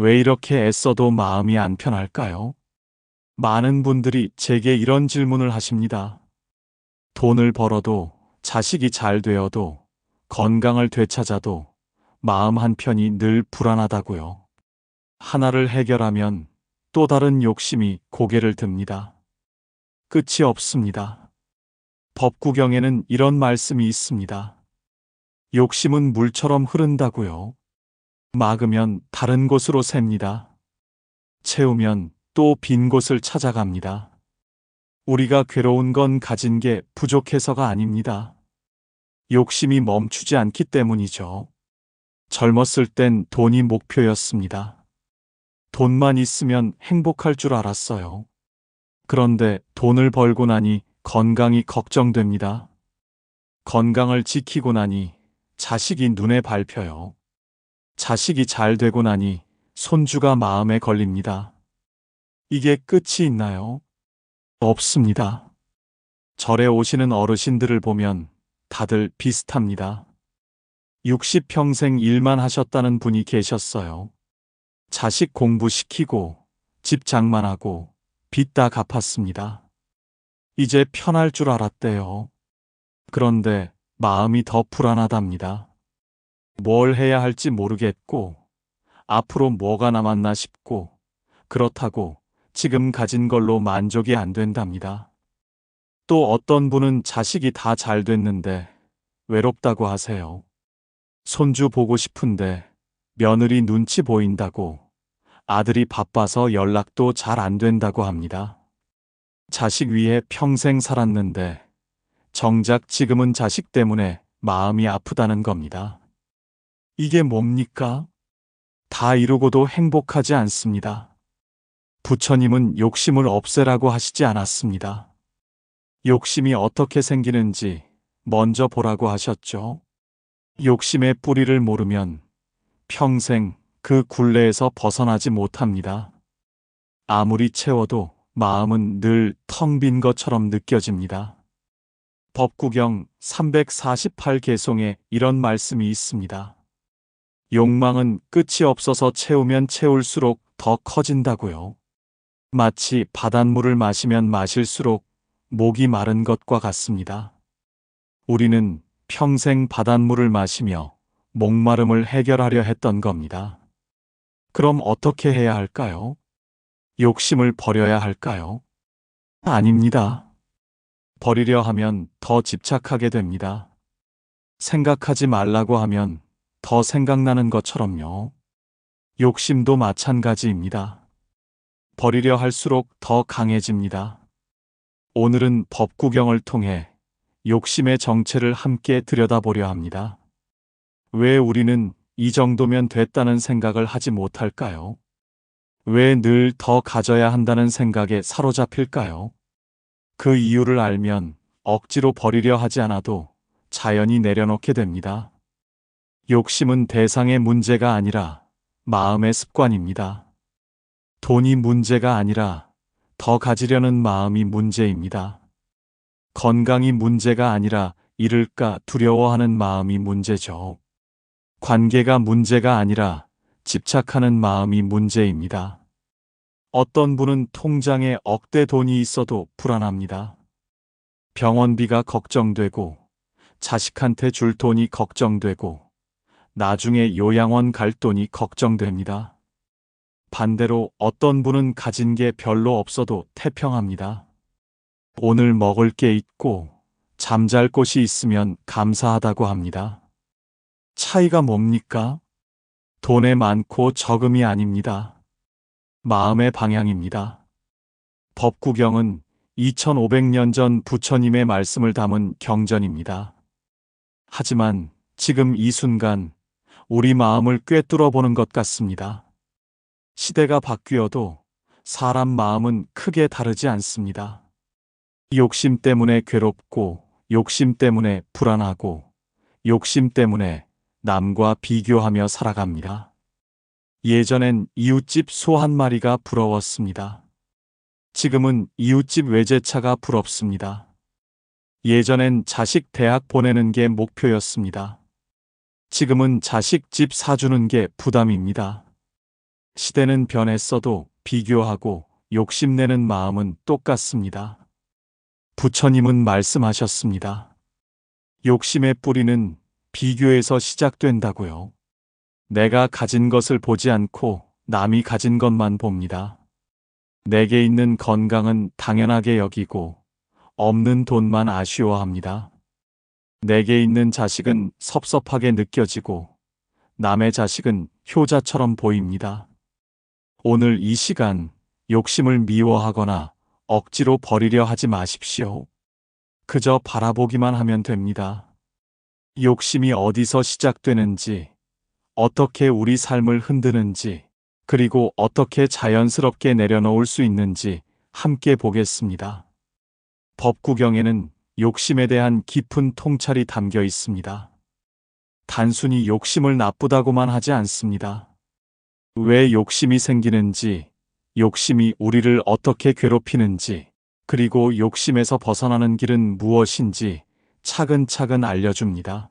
왜 이렇게 애써도 마음이 안 편할까요? 많은 분들이 제게 이런 질문을 하십니다. 돈을 벌어도, 자식이 잘 되어도, 건강을 되찾아도 마음 한편이 늘 불안하다고요. 하나를 해결하면 또 다른 욕심이 고개를 듭니다. 끝이 없습니다. 법구경에는 이런 말씀이 있습니다. 욕심은 물처럼 흐른다고요. 막으면 다른 곳으로 셉니다. 채우면 또 빈 곳을 찾아갑니다. 우리가 괴로운 건 가진 게 부족해서가 아닙니다. 욕심이 멈추지 않기 때문이죠. 젊었을 땐 돈이 목표였습니다. 돈만 있으면 행복할 줄 알았어요. 그런데 돈을 벌고 나니 건강이 걱정됩니다. 건강을 지키고 나니 자식이 눈에 밟혀요. 자식이 잘 되고 나니 손주가 마음에 걸립니다. 이게 끝이 있나요? 없습니다. 절에 오시는 어르신들을 보면 다들 비슷합니다. 60평생 일만 하셨다는 분이 계셨어요. 자식 공부시키고 집 장만하고 빚 다 갚았습니다. 이제 편할 줄 알았대요. 그런데 마음이 더 불안하답니다. 뭘 해야 할지 모르겠고 앞으로 뭐가 남았나 싶고 그렇다고 지금 가진 걸로 만족이 안 된답니다. 또 어떤 분은 자식이 다 잘 됐는데 외롭다고 하세요. 손주 보고 싶은데 며느리 눈치 보인다고, 아들이 바빠서 연락도 잘 안 된다고 합니다. 자식 위해 평생 살았는데 정작 지금은 자식 때문에 마음이 아프다는 겁니다. 이게 뭡니까? 다 이루고도 행복하지 않습니다. 부처님은 욕심을 없애라고 하시지 않았습니다. 욕심이 어떻게 생기는지 먼저 보라고 하셨죠. 욕심의 뿌리를 모르면 평생 그 굴레에서 벗어나지 못합니다. 아무리 채워도 마음은 늘 텅 빈 것처럼 느껴집니다. 법구경 348개송에 이런 말씀이 있습니다. 욕망은 끝이 없어서 채우면 채울수록 더 커진다고요. 마치 바닷물을 마시면 마실수록 목이 마른 것과 같습니다. 우리는 평생 바닷물을 마시며 목마름을 해결하려 했던 겁니다. 그럼 어떻게 해야 할까요? 욕심을 버려야 할까요? 아닙니다. 버리려 하면 더 집착하게 됩니다. 생각하지 말라고 하면 더 생각나는 것처럼요. 욕심도 마찬가지입니다. 버리려 할수록 더 강해집니다. 오늘은 법구경을 통해 욕심의 정체를 함께 들여다보려 합니다. 왜 우리는 이 정도면 됐다는 생각을 하지 못할까요? 왜 늘 더 가져야 한다는 생각에 사로잡힐까요? 그 이유를 알면 억지로 버리려 하지 않아도 자연히 내려놓게 됩니다. 욕심은 대상의 문제가 아니라 마음의 습관입니다. 돈이 문제가 아니라 더 가지려는 마음이 문제입니다. 건강이 문제가 아니라 잃을까 두려워하는 마음이 문제죠. 관계가 문제가 아니라 집착하는 마음이 문제입니다. 어떤 분은 통장에 억대 돈이 있어도 불안합니다. 병원비가 걱정되고, 자식한테 줄 돈이 걱정되고, 나중에 요양원 갈 돈이 걱정됩니다. 반대로 어떤 분은 가진 게 별로 없어도 태평합니다. 오늘 먹을 게 있고 잠잘 곳이 있으면 감사하다고 합니다. 차이가 뭡니까? 돈에 많고 적음이 아닙니다. 마음의 방향입니다. 법구경은 2500년 전 부처님의 말씀을 담은 경전입니다. 하지만 지금 이 순간 우리 마음을 꿰뚫어 보는 것 같습니다. 시대가 바뀌어도 사람 마음은 크게 다르지 않습니다. 욕심 때문에 괴롭고, 욕심 때문에 불안하고, 욕심 때문에 남과 비교하며 살아갑니다. 예전엔 이웃집 소 한 마리가 부러웠습니다. 지금은 이웃집 외제차가 부럽습니다. 예전엔 자식 대학 보내는 게 목표였습니다. 지금은 자식 집 사주는 게 부담입니다. 시대는 변했어도 비교하고 욕심내는 마음은 똑같습니다. 부처님은 말씀하셨습니다. 욕심의 뿌리는 비교에서 시작된다고요. 내가 가진 것을 보지 않고 남이 가진 것만 봅니다. 내게 있는 건강은 당연하게 여기고 없는 돈만 아쉬워합니다. 내게 있는 자식은 섭섭하게 느껴지고 남의 자식은 효자처럼 보입니다. 오늘 이 시간 욕심을 미워하거나 억지로 버리려 하지 마십시오. 그저 바라보기만 하면 됩니다. 욕심이 어디서 시작되는지, 어떻게 우리 삶을 흔드는지, 그리고 어떻게 자연스럽게 내려놓을 수 있는지 함께 보겠습니다. 법구경에는 욕심에 대한 깊은 통찰이 담겨 있습니다. 단순히 욕심을 나쁘다고만 하지 않습니다. 왜 욕심이 생기는지, 욕심이 우리를 어떻게 괴롭히는지, 그리고 욕심에서 벗어나는 길은 무엇인지 차근차근 알려줍니다.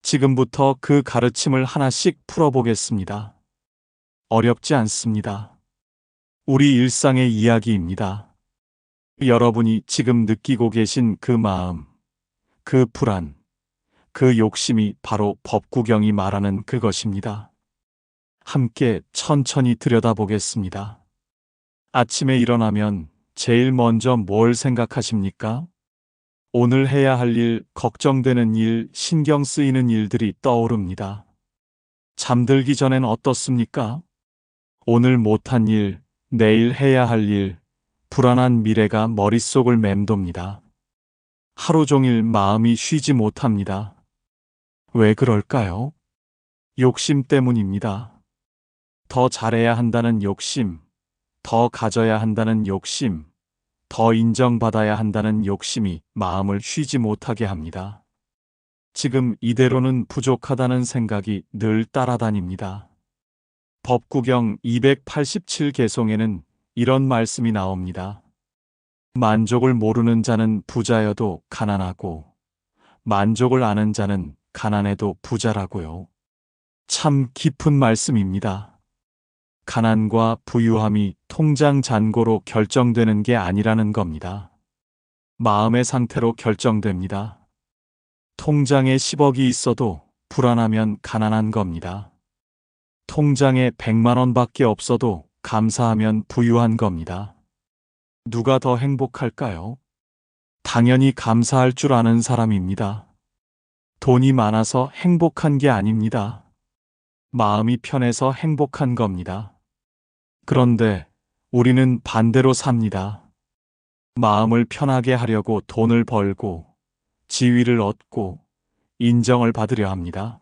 지금부터 그 가르침을 하나씩 풀어보겠습니다. 어렵지 않습니다. 우리 일상의 이야기입니다. 여러분이 지금 느끼고 계신 그 마음, 그 불안, 그 욕심이 바로 법구경이 말하는 그것입니다. 함께 천천히 들여다보겠습니다. 아침에 일어나면 제일 먼저 뭘 생각하십니까? 오늘 해야 할 일, 걱정되는 일, 신경 쓰이는 일들이 떠오릅니다. 잠들기 전엔 어떻습니까? 오늘 못한 일, 내일 해야 할 일, 불안한 미래가 머릿속을 맴돕니다. 하루 종일 마음이 쉬지 못합니다. 왜 그럴까요? 욕심 때문입니다. 더 잘해야 한다는 욕심, 더 가져야 한다는 욕심, 더 인정받아야 한다는 욕심이 마음을 쉬지 못하게 합니다. 지금 이대로는 부족하다는 생각이 늘 따라다닙니다. 법구경 287개송에는 이런 말씀이 나옵니다. 만족을 모르는 자는 부자여도 가난하고, 만족을 아는 자는 가난해도 부자라고요. 참 깊은 말씀입니다. 가난과 부유함이 통장 잔고로 결정되는 게 아니라는 겁니다. 마음의 상태로 결정됩니다. 통장에 10억이 있어도 불안하면 가난한 겁니다. 통장에 100만 원밖에 없어도 감사하면 부유한 겁니다. 누가 더 행복할까요? 당연히 감사할 줄 아는 사람입니다. 돈이 많아서 행복한 게 아닙니다. 마음이 편해서 행복한 겁니다. 그런데 우리는 반대로 삽니다. 마음을 편하게 하려고 돈을 벌고 지위를 얻고 인정을 받으려 합니다.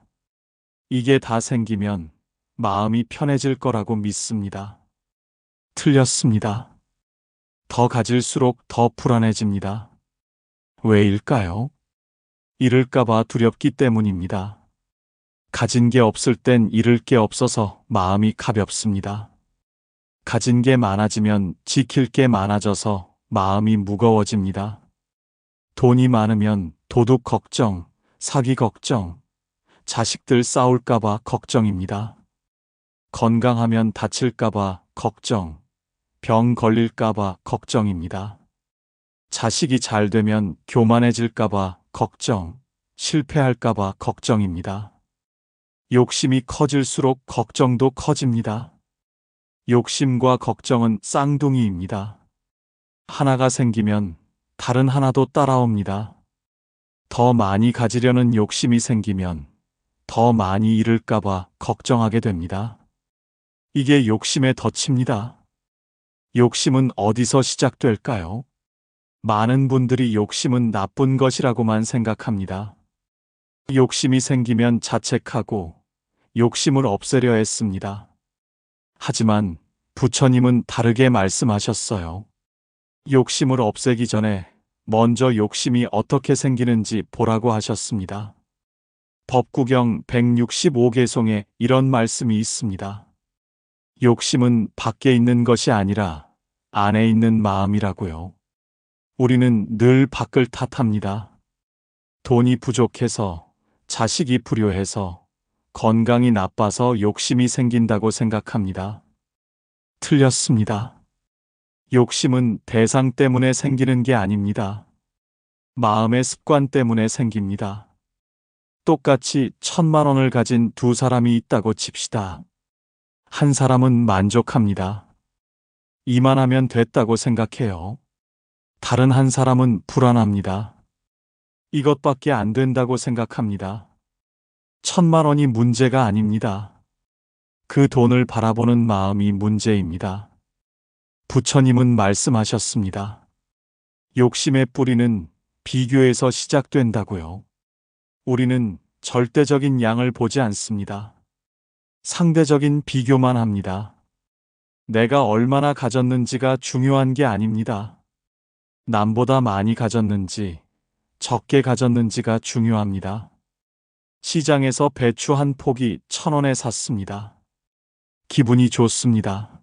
이게 다 생기면 마음이 편해질 거라고 믿습니다. 틀렸습니다. 더 가질수록 더 불안해집니다. 왜일까요? 잃을까봐 두렵기 때문입니다. 가진 게 없을 땐 잃을 게 없어서 마음이 가볍습니다. 가진 게 많아지면 지킬 게 많아져서 마음이 무거워집니다. 돈이 많으면 도둑 걱정, 사기 걱정, 자식들 싸울까봐 걱정입니다. 건강하면 다칠까봐 걱정, 병 걸릴까봐 걱정입니다. 자식이 잘 되면 교만해질까봐 걱정, 실패할까봐 걱정입니다. 욕심이 커질수록 걱정도 커집니다. 욕심과 걱정은 쌍둥이입니다. 하나가 생기면 다른 하나도 따라옵니다. 더 많이 가지려는 욕심이 생기면 더 많이 잃을까봐 걱정하게 됩니다. 이게 욕심의 덫입니다. 욕심은 어디서 시작될까요? 많은 분들이 욕심은 나쁜 것이라고만 생각합니다. 욕심이 생기면 자책하고 욕심을 없애려 했습니다. 하지만 부처님은 다르게 말씀하셨어요. 욕심을 없애기 전에 먼저 욕심이 어떻게 생기는지 보라고 하셨습니다. 법구경 165개송에 이런 말씀이 있습니다. 욕심은 밖에 있는 것이 아니라 안에 있는 마음이라고요. 우리는 늘 밖을 탓합니다. 돈이 부족해서, 자식이 불효해서, 건강이 나빠서 욕심이 생긴다고 생각합니다. 틀렸습니다. 욕심은 대상 때문에 생기는 게 아닙니다. 마음의 습관 때문에 생깁니다. 똑같이 1,000만 원을 가진 두 사람이 있다고 칩시다. 한 사람은 만족합니다. 이만하면 됐다고 생각해요. 다른 한 사람은 불안합니다. 이것밖에 안 된다고 생각합니다. 1,000만 원이 문제가 아닙니다. 그 돈을 바라보는 마음이 문제입니다. 부처님은 말씀하셨습니다. 욕심의 뿌리는 비교에서 시작된다고요. 우리는 절대적인 양을 보지 않습니다. 상대적인 비교만 합니다. 내가 얼마나 가졌는지가 중요한 게 아닙니다. 남보다 많이 가졌는지, 적게 가졌는지가 중요합니다. 시장에서 배추 한 포기 1,000원에 샀습니다. 기분이 좋습니다.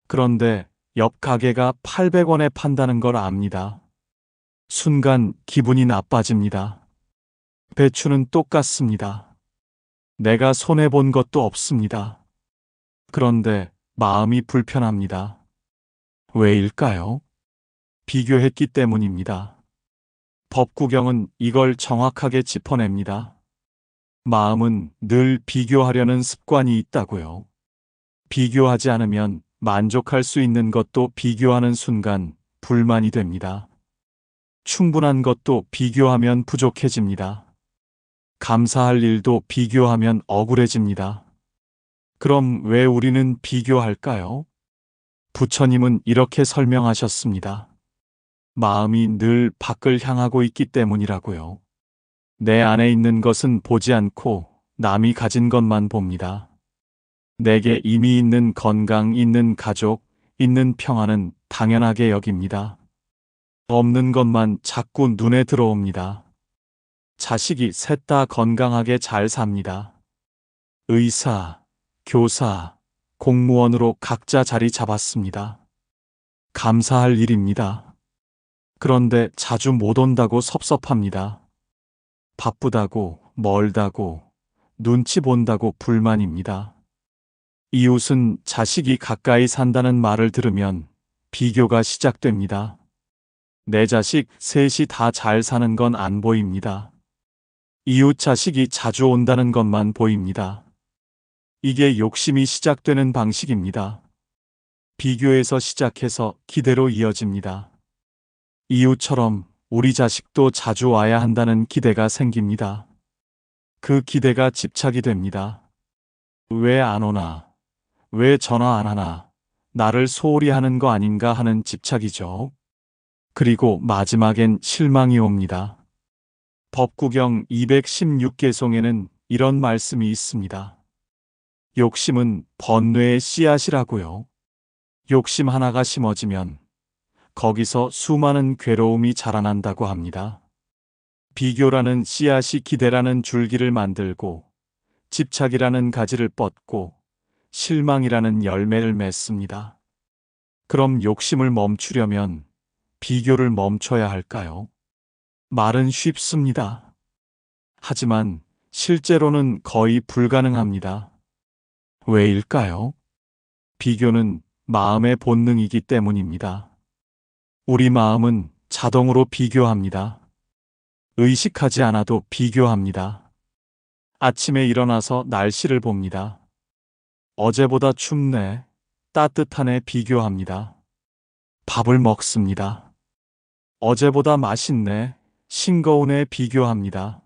그런데 옆 가게가 800원에 판다는 걸 압니다. 순간 기분이 나빠집니다. 배추는 똑같습니다. 내가 손해본 것도 없습니다. 그런데 마음이 불편합니다. 왜일까요? 비교했기 때문입니다. 법구경은 이걸 정확하게 짚어냅니다. 마음은 늘 비교하려는 습관이 있다고요. 비교하지 않으면 만족할 수 있는 것도 비교하는 순간 불만이 됩니다. 충분한 것도 비교하면 부족해집니다. 감사할 일도 비교하면 억울해집니다. 그럼 왜 우리는 비교할까요? 부처님은 이렇게 설명하셨습니다. 마음이 늘 밖을 향하고 있기 때문이라고요. 내 안에 있는 것은 보지 않고 남이 가진 것만 봅니다. 내게 이미 있는 건강, 있는 가족, 있는 평안은 당연하게 여깁니다. 없는 것만 자꾸 눈에 들어옵니다. 자식이 셋 다 건강하게 잘 삽니다. 의사, 교사, 공무원으로 각자 자리 잡았습니다. 감사할 일입니다. 그런데 자주 못 온다고 섭섭합니다. 바쁘다고, 멀다고, 눈치 본다고 불만입니다. 이웃은 자식이 가까이 산다는 말을 들으면 비교가 시작됩니다. 내 자식 셋이 다 잘 사는 건 안 보입니다. 이웃 자식이 자주 온다는 것만 보입니다. 이게 욕심이 시작되는 방식입니다. 비교에서 시작해서 기대로 이어집니다. 이웃처럼 우리 자식도 자주 와야 한다는 기대가 생깁니다. 그 기대가 집착이 됩니다. 왜 안 오나? 왜 전화 안 하나? 나를 소홀히 하는 거 아닌가 하는 집착이죠. 그리고 마지막엔 실망이 옵니다. 법구경 216개송에는 이런 말씀이 있습니다. 욕심은 번뇌의 씨앗이라고요. 욕심 하나가 심어지면 거기서 수많은 괴로움이 자라난다고 합니다. 비교라는 씨앗이 기대라는 줄기를 만들고 집착이라는 가지를 뻗고 실망이라는 열매를 맺습니다. 그럼 욕심을 멈추려면 비교를 멈춰야 할까요? 말은 쉽습니다. 하지만 실제로는 거의 불가능합니다. 왜일까요? 비교는 마음의 본능이기 때문입니다. 우리 마음은 자동으로 비교합니다. 의식하지 않아도 비교합니다. 아침에 일어나서 날씨를 봅니다. 어제보다 춥네, 따뜻하네 비교합니다. 밥을 먹습니다. 어제보다 맛있네, 싱거우네 비교합니다.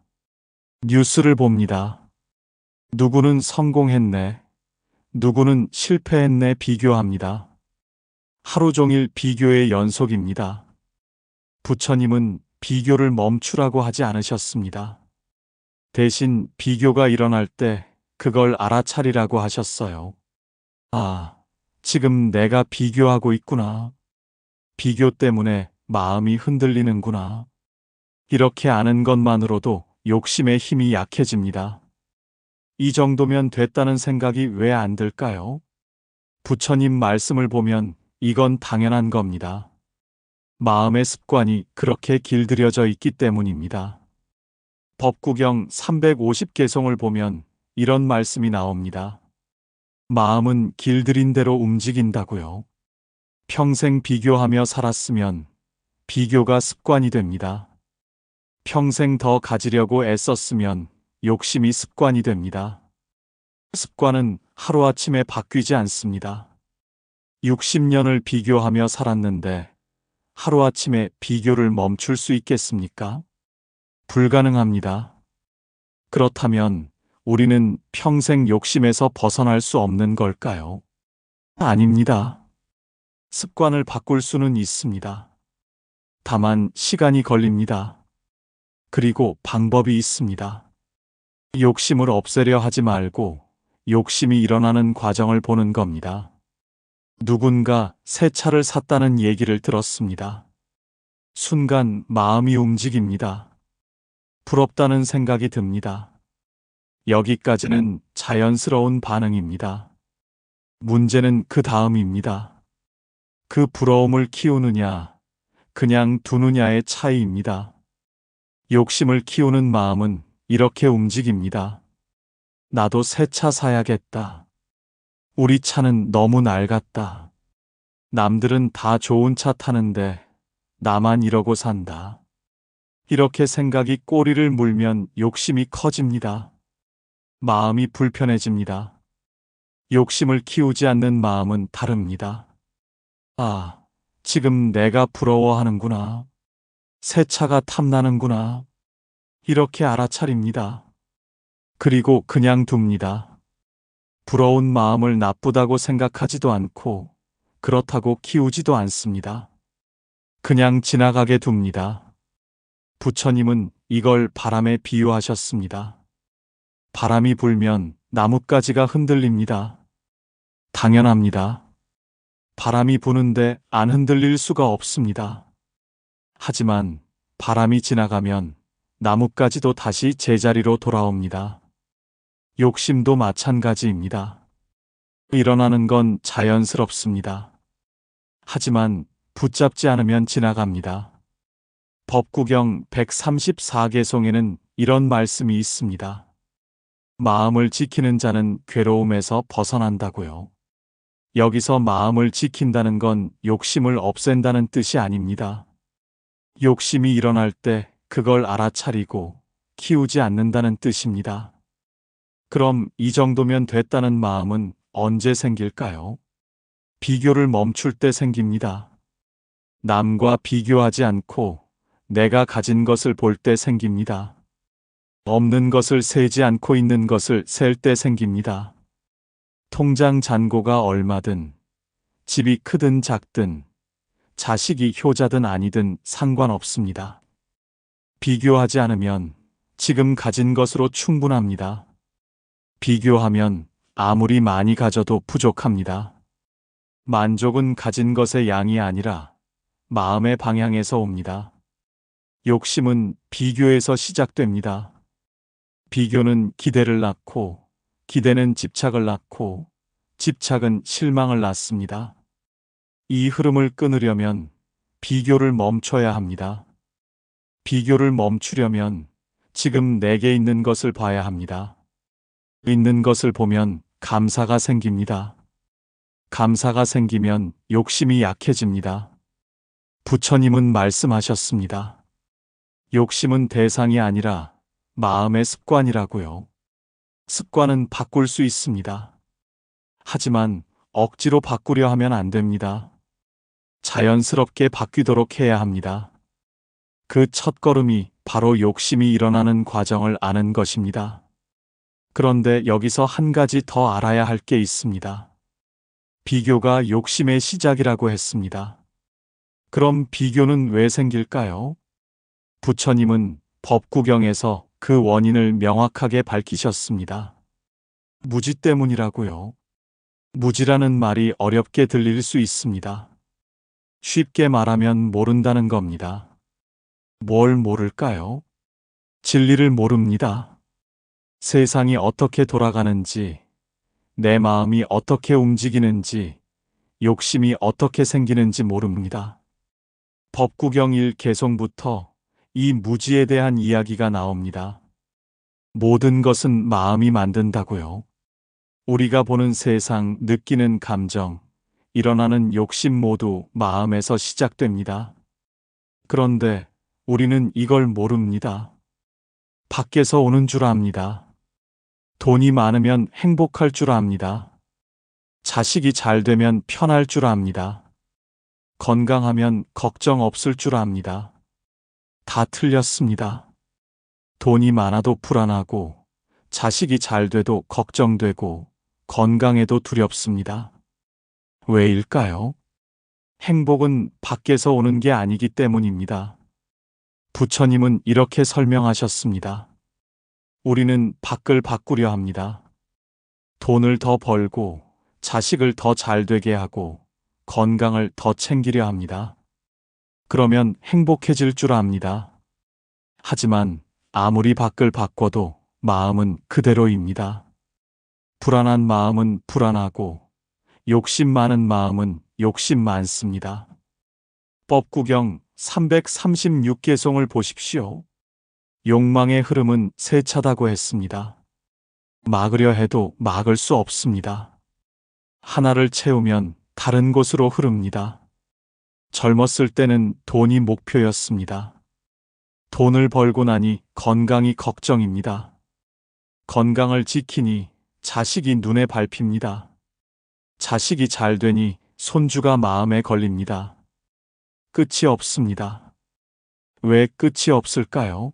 뉴스를 봅니다. 누구는 성공했네, 누구는 실패했네 비교합니다. 하루 종일 비교의 연속입니다. 부처님은 비교를 멈추라고 하지 않으셨습니다. 대신 비교가 일어날 때 그걸 알아차리라고 하셨어요. 아, 지금 내가 비교하고 있구나. 비교 때문에 마음이 흔들리는구나. 이렇게 아는 것만으로도 욕심의 힘이 약해집니다. 이 정도면 됐다는 생각이 왜 안 들까요? 부처님 말씀을 보면 이건 당연한 겁니다. 마음의 습관이 그렇게 길들여져 있기 때문입니다. 법구경 350개송을 보면 이런 말씀이 나옵니다. 마음은 길들인 대로 움직인다고요. 평생 비교하며 살았으면 비교가 습관이 됩니다. 평생 더 가지려고 애썼으면 욕심이 습관이 됩니다. 습관은 하루아침에 바뀌지 않습니다. 60년을 비교하며 살았는데 하루아침에 비교를 멈출 수 있겠습니까? 불가능합니다. 그렇다면 우리는 평생 욕심에서 벗어날 수 없는 걸까요? 아닙니다. 습관을 바꿀 수는 있습니다. 다만 시간이 걸립니다. 그리고 방법이 있습니다. 욕심을 없애려 하지 말고 욕심이 일어나는 과정을 보는 겁니다. 누군가 새 차를 샀다는 얘기를 들었습니다. 순간 마음이 움직입니다. 부럽다는 생각이 듭니다. 여기까지는 자연스러운 반응입니다. 문제는 그 다음입니다. 그 부러움을 키우느냐, 그냥 두느냐의 차이입니다. 욕심을 키우는 마음은 이렇게 움직입니다. 나도 새 차 사야겠다. 우리 차는 너무 낡았다. 남들은 다 좋은 차 타는데 나만 이러고 산다. 이렇게 생각이 꼬리를 물면 욕심이 커집니다. 마음이 불편해집니다. 욕심을 키우지 않는 마음은 다릅니다. 아, 지금 내가 부러워하는구나. 새 차가 탐나는구나. 이렇게 알아차립니다. 그리고 그냥 둡니다. 부러운 마음을 나쁘다고 생각하지도 않고 그렇다고 키우지도 않습니다. 그냥 지나가게 둡니다. 부처님은 이걸 바람에 비유하셨습니다. 바람이 불면 나뭇가지가 흔들립니다. 당연합니다. 바람이 부는데 안 흔들릴 수가 없습니다. 하지만 바람이 지나가면 나뭇가지도 다시 제자리로 돌아옵니다. 욕심도 마찬가지입니다. 일어나는 건 자연스럽습니다. 하지만 붙잡지 않으면 지나갑니다. 법구경 134개송에는 이런 말씀이 있습니다. 마음을 지키는 자는 괴로움에서 벗어난다고요. 여기서 마음을 지킨다는 건 욕심을 없앤다는 뜻이 아닙니다. 욕심이 일어날 때 그걸 알아차리고 키우지 않는다는 뜻입니다. 그럼 이 정도면 됐다는 마음은 언제 생길까요? 비교를 멈출 때 생깁니다. 남과 비교하지 않고 내가 가진 것을 볼 때 생깁니다. 없는 것을 세지 않고 있는 것을 셀 때 생깁니다. 통장 잔고가 얼마든, 집이 크든 작든, 자식이 효자든 아니든 상관없습니다. 비교하지 않으면 지금 가진 것으로 충분합니다. 비교하면 아무리 많이 가져도 부족합니다. 만족은 가진 것의 양이 아니라 마음의 방향에서 옵니다. 욕심은 비교에서 시작됩니다. 비교는 기대를 낳고, 기대는 집착을 낳고, 집착은 실망을 낳습니다. 이 흐름을 끊으려면 비교를 멈춰야 합니다. 비교를 멈추려면 지금 내게 있는 것을 봐야 합니다. 있는 것을 보면 감사가 생깁니다. 감사가 생기면 욕심이 약해집니다. 부처님은 말씀하셨습니다. 욕심은 대상이 아니라 마음의 습관이라고요. 습관은 바꿀 수 있습니다. 하지만 억지로 바꾸려 하면 안 됩니다. 자연스럽게 바뀌도록 해야 합니다. 그 첫걸음이 바로 욕심이 일어나는 과정을 아는 것입니다. 그런데 여기서 한 가지 더 알아야 할 게 있습니다. 비교가 욕심의 시작이라고 했습니다. 그럼 비교는 왜 생길까요? 부처님은 법구경에서 그 원인을 명확하게 밝히셨습니다. 무지 때문이라고요. 무지라는 말이 어렵게 들릴 수 있습니다. 쉽게 말하면 모른다는 겁니다. 뭘 모를까요? 진리를 모릅니다. 세상이 어떻게 돌아가는지, 내 마음이 어떻게 움직이는지, 욕심이 어떻게 생기는지 모릅니다. 법구경 1개송부터 이 무지에 대한 이야기가 나옵니다. 모든 것은 마음이 만든다고요. 우리가 보는 세상, 느끼는 감정, 일어나는 욕심 모두 마음에서 시작됩니다. 그런데 우리는 이걸 모릅니다. 밖에서 오는 줄 압니다. 돈이 많으면 행복할 줄 압니다. 자식이 잘 되면 편할 줄 압니다. 건강하면 걱정 없을 줄 압니다. 다 틀렸습니다. 돈이 많아도 불안하고, 자식이 잘 돼도 걱정되고, 건강해도 두렵습니다. 왜일까요? 행복은 밖에서 오는 게 아니기 때문입니다. 부처님은 이렇게 설명하셨습니다. 우리는 밖을 바꾸려 합니다. 돈을 더 벌고, 자식을 더 잘 되게 하고, 건강을 더 챙기려 합니다. 그러면 행복해질 줄 압니다. 하지만 아무리 밖을 바꿔도 마음은 그대로입니다. 불안한 마음은 불안하고, 욕심 많은 마음은 욕심 많습니다. 법구경 336개송을 보십시오. 욕망의 흐름은 세차다고 했습니다. 막으려 해도 막을 수 없습니다. 하나를 채우면 다른 곳으로 흐릅니다. 젊었을 때는 돈이 목표였습니다. 돈을 벌고 나니 건강이 걱정입니다. 건강을 지키니 자식이 눈에 밟힙니다. 자식이 잘 되니 손주가 마음에 걸립니다. 끝이 없습니다. 왜 끝이 없을까요?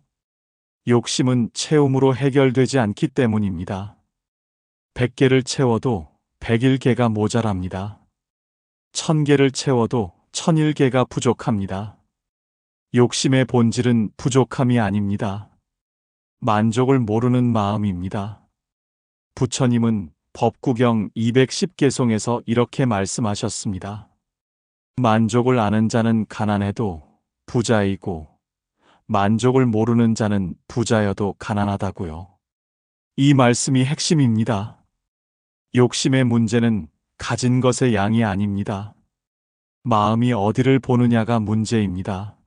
욕심은 채움으로 해결되지 않기 때문입니다. 100개를 채워도 101개가 모자랍니다. 1000개를 채워도 1001개가 부족합니다. 욕심의 본질은 부족함이 아닙니다. 만족을 모르는 마음입니다. 부처님은 법구경 210개송에서 이렇게 말씀하셨습니다. 만족을 아는 자는 가난해도 부자이고, 만족을 모르는 자는 부자여도 가난하다고요. 이 말씀이 핵심입니다. 욕심의 문제는 가진 것의 양이 아닙니다. 마음이 어디를 보느냐가 문제입니다.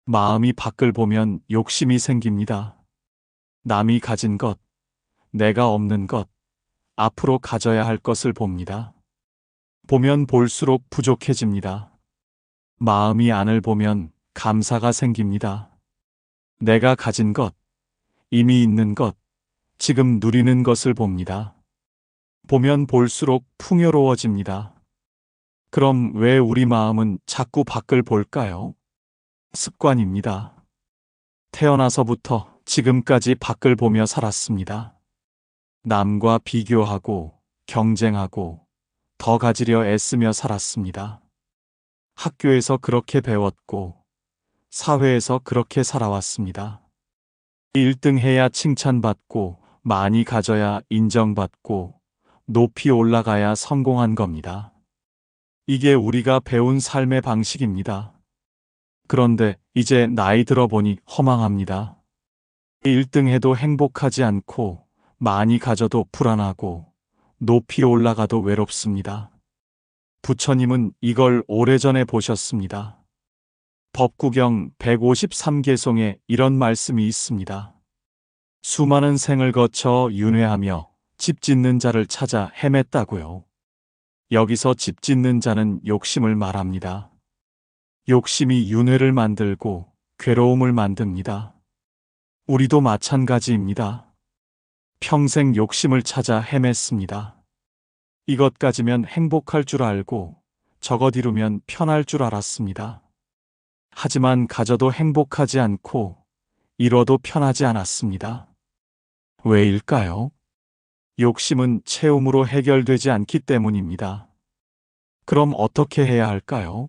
마음이 밖을 보면 욕심이 생깁니다. 남이 가진 것, 내가 없는 것, 앞으로 가져야 할 것을 봅니다. 보면 볼수록 부족해집니다. 마음이 안을 보면 감사가 생깁니다. 내가 가진 것, 이미 있는 것, 지금 누리는 것을 봅니다. 보면 볼수록 풍요로워집니다. 그럼 왜 우리 마음은 자꾸 밖을 볼까요? 습관입니다. 태어나서부터 지금까지 밖을 보며 살았습니다. 남과 비교하고, 경쟁하고, 더 가지려 애쓰며 살았습니다. 학교에서 그렇게 배웠고, 사회에서 그렇게 살아왔습니다. 1등 해야 칭찬받고, 많이 가져야 인정받고, 높이 올라가야 성공한 겁니다. 이게 우리가 배운 삶의 방식입니다. 그런데 이제 나이 들어보니 허망합니다. 1등 해도 행복하지 않고, 많이 가져도 불안하고, 높이 올라가도 외롭습니다. 부처님은 이걸 오래전에 보셨습니다. 법구경 153개송에 이런 말씀이 있습니다. 수많은 생을 거쳐 윤회하며 집 짓는 자를 찾아 헤맸다고요. 여기서 집 짓는 자는 욕심을 말합니다. 욕심이 윤회를 만들고 괴로움을 만듭니다. 우리도 마찬가지입니다. 평생 욕심을 찾아 헤맸습니다. 이것 가지면 행복할 줄 알고 저것 이루면 편할 줄 알았습니다. 하지만 가져도 행복하지 않고 이뤄도 편하지 않았습니다. 왜일까요? 욕심은 채움으로 해결되지 않기 때문입니다. 그럼 어떻게 해야 할까요?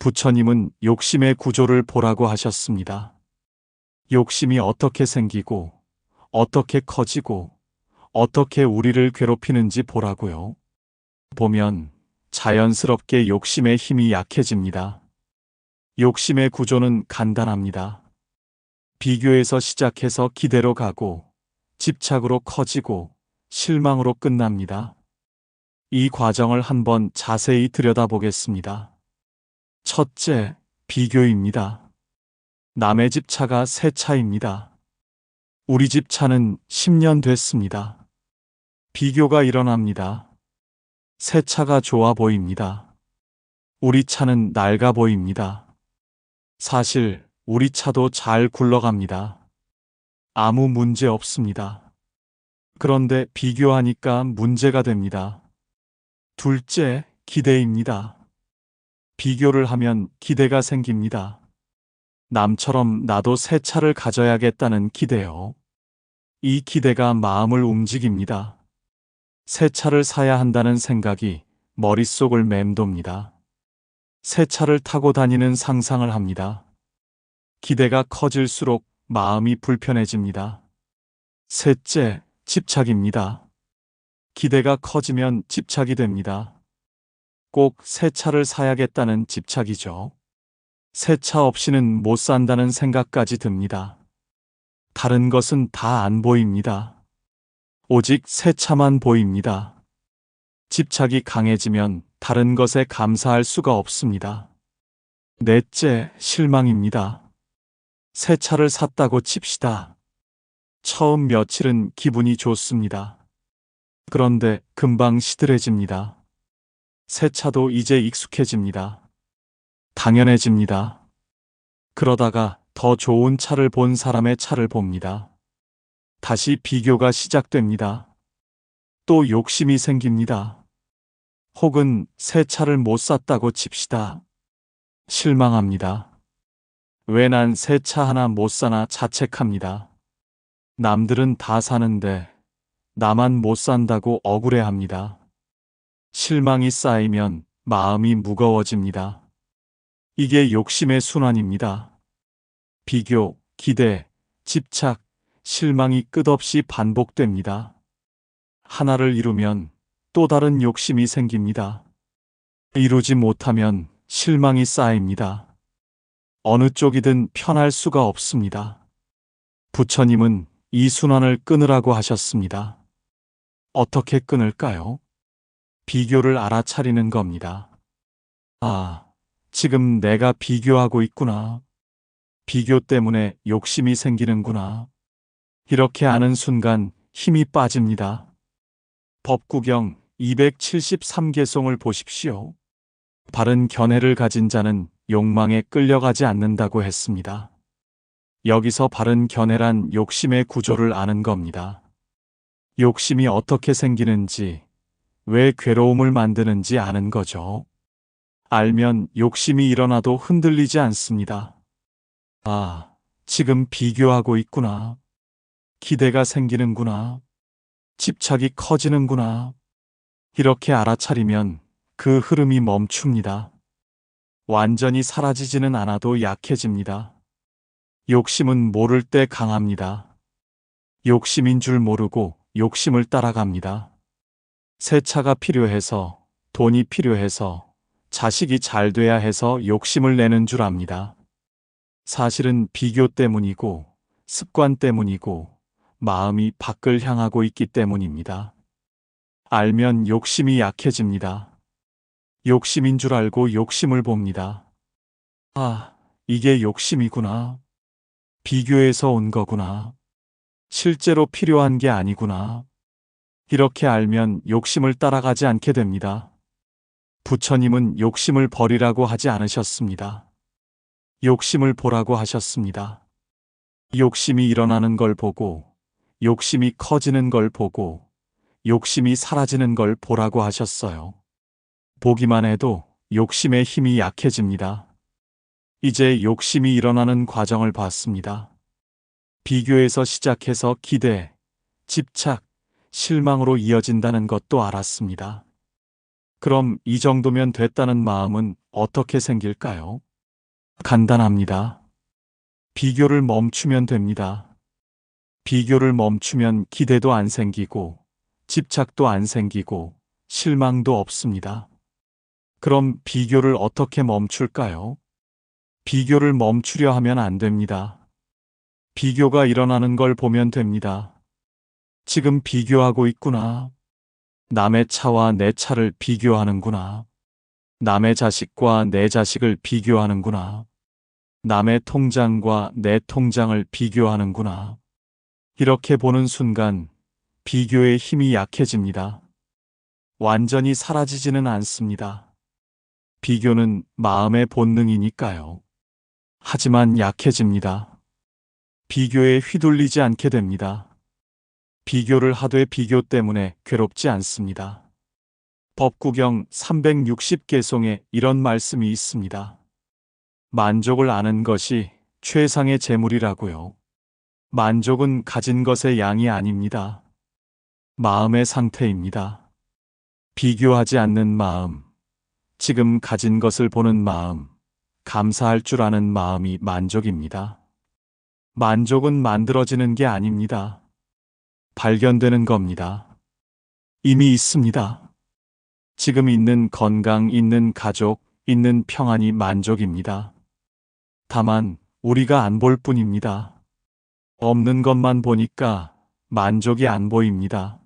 부처님은 욕심의 구조를 보라고 하셨습니다. 욕심이 어떻게 생기고 어떻게 커지고 어떻게 우리를 괴롭히는지 보라고요. 보면 자연스럽게 욕심의 힘이 약해집니다. 욕심의 구조는 간단합니다. 비교에서 시작해서 기대로 가고 집착으로 커지고 실망으로 끝납니다. 이 과정을 한번 자세히 들여다보겠습니다. 첫째, 비교입니다. 남의 집 차가 새 차입니다. 우리 집 차는 10년 됐습니다. 비교가 일어납니다. 새 차가 좋아 보입니다. 우리 차는 낡아 보입니다. 사실 우리 차도 잘 굴러갑니다. 아무 문제 없습니다. 그런데 비교하니까 문제가 됩니다. 둘째, 기대입니다. 비교를 하면 기대가 생깁니다. 남처럼 나도 새 차를 가져야겠다는 기대요. 이 기대가 마음을 움직입니다. 새 차를 사야 한다는 생각이 머릿속을 맴돕니다. 새 차를 타고 다니는 상상을 합니다. 기대가 커질수록 마음이 불편해집니다. 셋째, 집착입니다. 기대가 커지면 집착이 됩니다. 꼭 새 차를 사야겠다는 집착이죠. 새 차 없이는 못 산다는 생각까지 듭니다. 다른 것은 다 안 보입니다. 오직 새 차만 보입니다. 집착이 강해지면 다른 것에 감사할 수가 없습니다. 넷째, 실망입니다. 새 차를 샀다고 칩시다. 처음 며칠은 기분이 좋습니다. 그런데 금방 시들해집니다. 새 차도 이제 익숙해집니다. 당연해집니다. 그러다가 더 좋은 차를 본 사람의 차를 봅니다. 다시 비교가 시작됩니다. 또 욕심이 생깁니다. 혹은 새 차를 못 샀다고 칩시다. 실망합니다. 왜 난 새 차 하나 못 사나 자책합니다. 남들은 다 사는데 나만 못 산다고 억울해합니다. 실망이 쌓이면 마음이 무거워집니다. 이게 욕심의 순환입니다. 비교, 기대, 집착, 실망이 끝없이 반복됩니다. 하나를 이루면 또 다른 욕심이 생깁니다. 이루지 못하면 실망이 쌓입니다. 어느 쪽이든 편할 수가 없습니다. 부처님은 이 순환을 끊으라고 하셨습니다. 어떻게 끊을까요? 비교를 알아차리는 겁니다. 아, 지금 내가 비교하고 있구나. 비교 때문에 욕심이 생기는구나. 이렇게 아는 순간 힘이 빠집니다. 법구경 273개송을 보십시오. 바른 견해를 가진 자는 욕망에 끌려가지 않는다고 했습니다. 여기서 바른 견해란 욕심의 구조를 아는 겁니다. 욕심이 어떻게 생기는지, 왜 괴로움을 만드는지 아는 거죠. 알면 욕심이 일어나도 흔들리지 않습니다. 아, 지금 비교하고 있구나. 기대가 생기는구나. 집착이 커지는구나. 이렇게 알아차리면 그 흐름이 멈춥니다. 완전히 사라지지는 않아도 약해집니다. 욕심은 모를 때 강합니다. 욕심인 줄 모르고 욕심을 따라갑니다. 새 차가 필요해서, 돈이 필요해서, 자식이 잘 돼야 해서 욕심을 내는 줄 압니다. 사실은 비교 때문이고, 습관 때문이고, 마음이 밖을 향하고 있기 때문입니다. 알면 욕심이 약해집니다. 욕심인 줄 알고 욕심을 봅니다. 아, 이게 욕심이구나. 비교해서 온 거구나. 실제로 필요한 게 아니구나. 이렇게 알면 욕심을 따라가지 않게 됩니다. 부처님은 욕심을 버리라고 하지 않으셨습니다. 욕심을 보라고 하셨습니다. 욕심이 일어나는 걸 보고, 욕심이 커지는 걸 보고, 욕심이 사라지는 걸 보라고 하셨어요. 보기만 해도 욕심의 힘이 약해집니다. 이제 욕심이 일어나는 과정을 봤습니다. 비교에서 시작해서 기대, 집착, 실망으로 이어진다는 것도 알았습니다. 그럼 이 정도면 됐다는 마음은 어떻게 생길까요? 간단합니다. 비교를 멈추면 됩니다. 비교를 멈추면 기대도 안 생기고, 집착도 안 생기고, 실망도 없습니다. 그럼 비교를 어떻게 멈출까요? 비교를 멈추려 하면 안 됩니다. 비교가 일어나는 걸 보면 됩니다. 지금 비교하고 있구나. 남의 차와 내 차를 비교하는구나. 남의 자식과 내 자식을 비교하는구나. 남의 통장과 내 통장을 비교하는구나. 이렇게 보는 순간 비교의 힘이 약해집니다. 완전히 사라지지는 않습니다. 비교는 마음의 본능이니까요. 하지만 약해집니다. 비교에 휘둘리지 않게 됩니다. 비교를 하되 비교 때문에 괴롭지 않습니다. 법구경 360개송에 이런 말씀이 있습니다. 만족을 아는 것이 최상의 재물이라고요. 만족은 가진 것의 양이 아닙니다. 마음의 상태입니다. 비교하지 않는 마음, 지금 가진 것을 보는 마음, 감사할 줄 아는 마음이 만족입니다. 만족은 만들어지는 게 아닙니다. 발견되는 겁니다. 이미 있습니다. 지금 있는 건강, 있는 가족, 있는 평안이 만족입니다. 다만 우리가 안 볼 뿐입니다. 없는 것만 보니까 만족이 안 보입니다.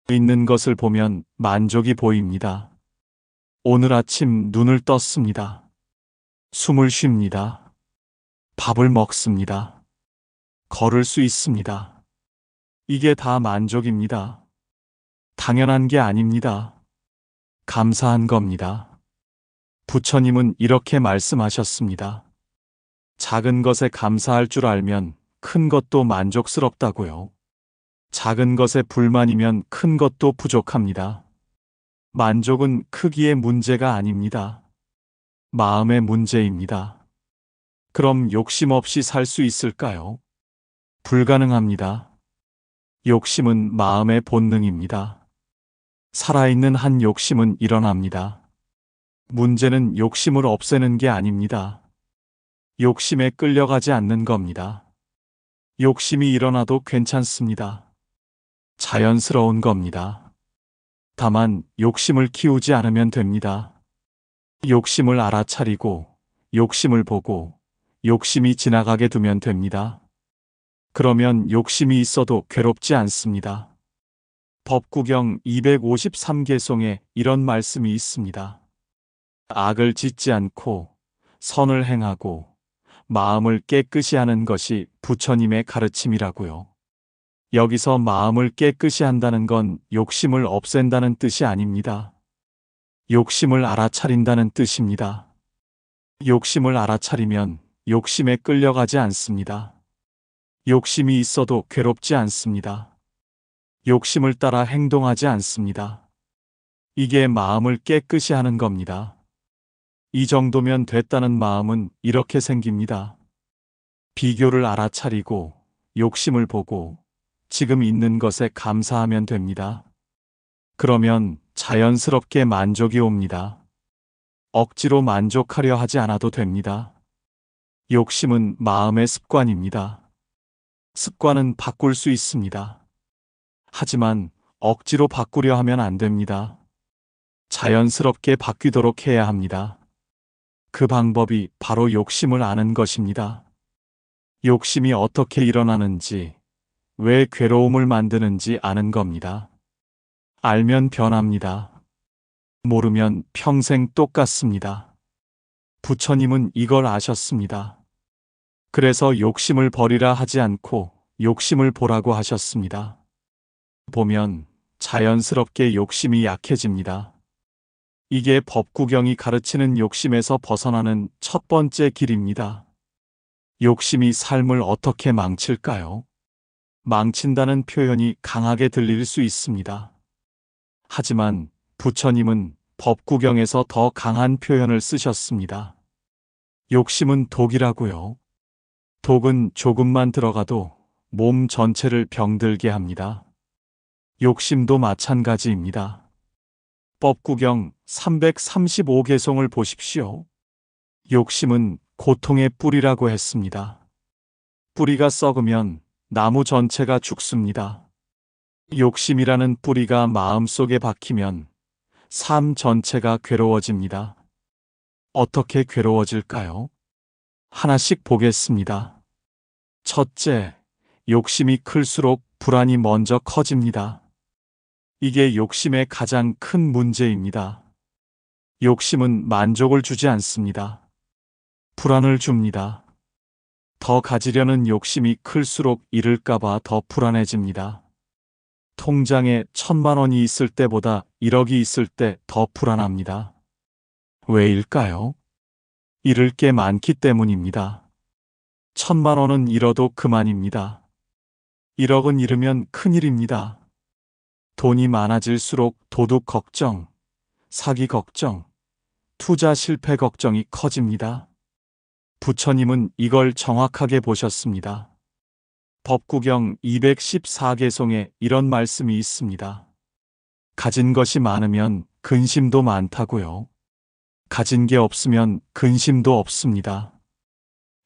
있는 것을 보면 만족이 보입니다. 오늘 아침 눈을 떴습니다. 숨을 쉽니다. 밥을 먹습니다. 걸을 수 있습니다. 이게 다 만족입니다. 당연한 게 아닙니다. 감사한 겁니다. 부처님은 이렇게 말씀하셨습니다. 작은 것에 감사할 줄 알면 큰 것도 만족스럽다고요. 작은 것에 불만이면 큰 것도 부족합니다. 만족은 크기의 문제가 아닙니다. 마음의 문제입니다. 그럼 욕심 없이 살 수 있을까요? 불가능합니다. 욕심은 마음의 본능입니다. 살아있는 한 욕심은 일어납니다. 문제는 욕심을 없애는 게 아닙니다. 욕심에 끌려가지 않는 겁니다. 욕심이 일어나도 괜찮습니다. 자연스러운 겁니다. 다만 욕심을 키우지 않으면 됩니다. 욕심을 알아차리고 욕심을 보고 욕심이 지나가게 두면 됩니다. 그러면 욕심이 있어도 괴롭지 않습니다. 법구경 253개송에 이런 말씀이 있습니다. 악을 짓지 않고 선을 행하고 마음을 깨끗이 하는 것이 부처님의 가르침이라고요. 여기서 마음을 깨끗이 한다는 건 욕심을 없앤다는 뜻이 아닙니다. 욕심을 알아차린다는 뜻입니다. 욕심을 알아차리면 욕심에 끌려가지 않습니다. 욕심이 있어도 괴롭지 않습니다. 욕심을 따라 행동하지 않습니다. 이게 마음을 깨끗이 하는 겁니다. 이 정도면 됐다는 마음은 이렇게 생깁니다. 비교를 알아차리고 욕심을 보고 지금 있는 것에 감사하면 됩니다. 그러면 자연스럽게 만족이 옵니다. 억지로 만족하려 하지 않아도 됩니다. 욕심은 마음의 습관입니다. 습관은 바꿀 수 있습니다. 하지만 억지로 바꾸려 하면 안 됩니다. 자연스럽게 바뀌도록 해야 합니다. 그 방법이 바로 욕심을 아는 것입니다. 욕심이 어떻게 일어나는지, 왜 괴로움을 만드는지 아는 겁니다. 알면 변합니다. 모르면 평생 똑같습니다. 부처님은 이걸 아셨습니다. 그래서 욕심을 버리라 하지 않고 욕심을 보라고 하셨습니다. 보면 자연스럽게 욕심이 약해집니다. 이게 법구경이 가르치는 욕심에서 벗어나는 첫 번째 길입니다. 욕심이 삶을 어떻게 망칠까요? 망친다는 표현이 강하게 들릴 수 있습니다. 하지만 부처님은 법구경에서 더 강한 표현을 쓰셨습니다. 욕심은 독이라고요. 독은 조금만 들어가도 몸 전체를 병들게 합니다. 욕심도 마찬가지입니다. 법구경 335개송을 보십시오. 욕심은 고통의 뿌리라고 했습니다. 뿌리가 썩으면 나무 전체가 죽습니다. 욕심이라는 뿌리가 마음속에 박히면 삶 전체가 괴로워집니다. 어떻게 괴로워질까요? 하나씩 보겠습니다. 첫째, 욕심이 클수록 불안이 먼저 커집니다. 이게 욕심의 가장 큰 문제입니다. 욕심은 만족을 주지 않습니다. 불안을 줍니다. 더 가지려는 욕심이 클수록 잃을까봐 더 불안해집니다. 통장에 1,000만 원이 있을 때보다 1억이 있을 때 더 불안합니다. 왜일까요? 잃을 게 많기 때문입니다. 1,000만 원은 잃어도 그만입니다. 1억은 잃으면 큰일입니다. 돈이 많아질수록 도둑 걱정, 사기 걱정, 투자 실패 걱정이 커집니다. 부처님은 이걸 정확하게 보셨습니다. 법구경 214개송에 이런 말씀이 있습니다. 가진 것이 많으면 근심도 많다고요. 가진 게 없으면 근심도 없습니다.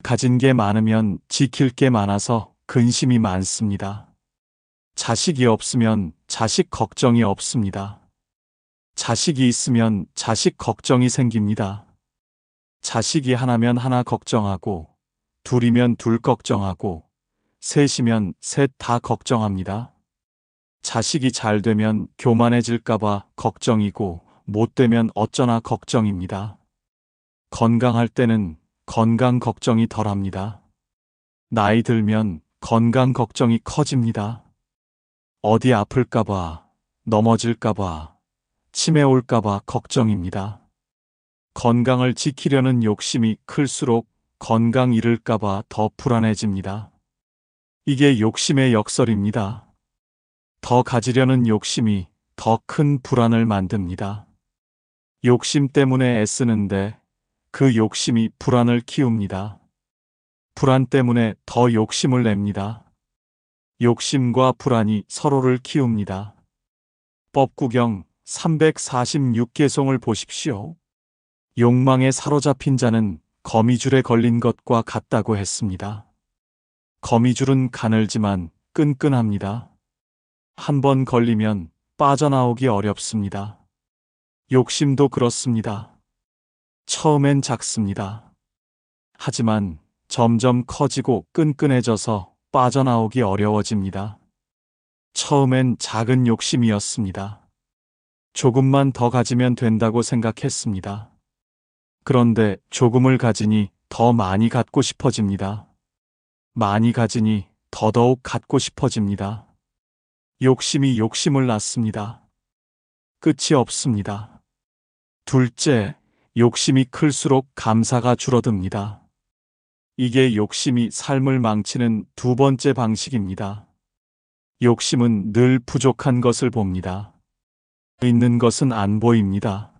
가진 게 많으면 지킬 게 많아서 근심이 많습니다. 자식이 없으면 자식 걱정이 없습니다. 자식이 있으면 자식 걱정이 생깁니다. 자식이 하나면 하나 걱정하고, 둘이면 둘 걱정하고, 셋이면 셋 다 걱정합니다. 자식이 잘 되면 교만해질까봐 걱정이고, 못 되면 어쩌나 걱정입니다. 건강할 때는 건강 걱정이 덜합니다. 나이 들면 건강 걱정이 커집니다. 어디 아플까봐, 넘어질까봐, 치매 올까봐 걱정입니다. 건강을 지키려는 욕심이 클수록 건강 잃을까봐 더 불안해집니다. 이게 욕심의 역설입니다. 더 가지려는 욕심이 더 큰 불안을 만듭니다. 욕심 때문에 애쓰는데 그 욕심이 불안을 키웁니다. 불안 때문에 더 욕심을 냅니다. 욕심과 불안이 서로를 키웁니다. 법구경 346개송을 보십시오. 욕망에 사로잡힌 자는 거미줄에 걸린 것과 같다고 했습니다. 거미줄은 가늘지만 끈끈합니다. 한 번 걸리면 빠져나오기 어렵습니다. 욕심도 그렇습니다. 처음엔 작습니다. 하지만 점점 커지고 끈끈해져서 빠져나오기 어려워집니다. 처음엔 작은 욕심이었습니다. 조금만 더 가지면 된다고 생각했습니다. 그런데 조금을 가지니 더 많이 갖고 싶어집니다. 많이 가지니 더더욱 갖고 싶어집니다. 욕심이 욕심을 낳습니다. 끝이 없습니다. 둘째, 욕심이 클수록 감사가 줄어듭니다. 이게 욕심이 삶을 망치는 두 번째 방식입니다. 욕심은 늘 부족한 것을 봅니다. 있는 것은 안 보입니다.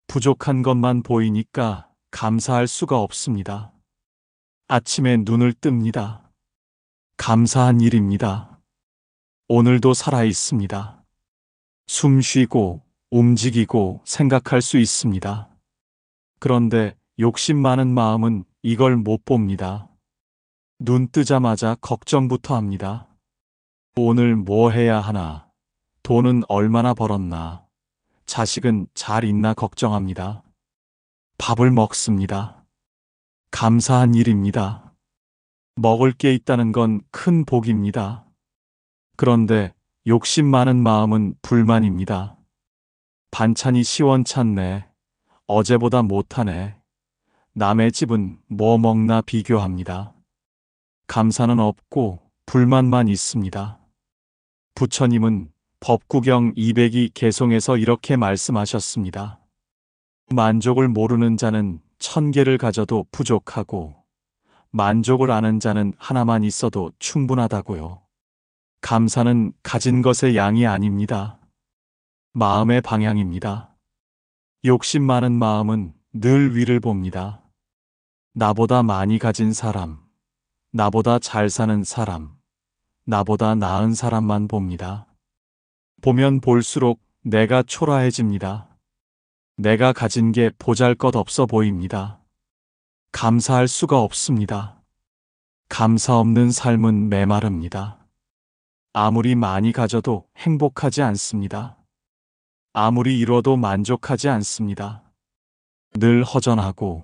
부족한 것만 보이니까 감사할 수가 없습니다. 아침에 눈을 뜹니다. 감사한 일입니다. 오늘도 살아 있습니다. 숨 쉬고 움직이고 생각할 수 있습니다. 그런데 욕심 많은 마음은 이걸 못 봅니다. 눈 뜨자마자 걱정부터 합니다. 오늘 뭐 해야 하나? 돈은 얼마나 벌었나? 자식은 잘 있나 걱정합니다. 밥을 먹습니다. 감사한 일입니다. 먹을 게 있다는 건 큰 복입니다. 그런데 욕심 많은 마음은 불만입니다. 반찬이 시원찮네. 어제보다 못하네. 남의 집은 뭐 먹나 비교합니다. 감사는 없고 불만만 있습니다. 부처님은 법구경 202개송에서 이렇게 말씀하셨습니다. 만족을 모르는 자는 1000개를 가져도 부족하고 만족을 아는 자는 하나만 있어도 충분하다고요. 감사는 가진 것의 양이 아닙니다. 마음의 방향입니다. 욕심 많은 마음은 늘 위를 봅니다. 나보다 많이 가진 사람, 나보다 잘 사는 사람, 나보다 나은 사람만 봅니다. 보면 볼수록 내가 초라해집니다. 내가 가진 게 보잘것없어 보입니다. 감사할 수가 없습니다. 감사 없는 삶은 메마릅니다. 아무리 많이 가져도 행복하지 않습니다. 아무리 이뤄도 만족하지 않습니다. 늘 허전하고,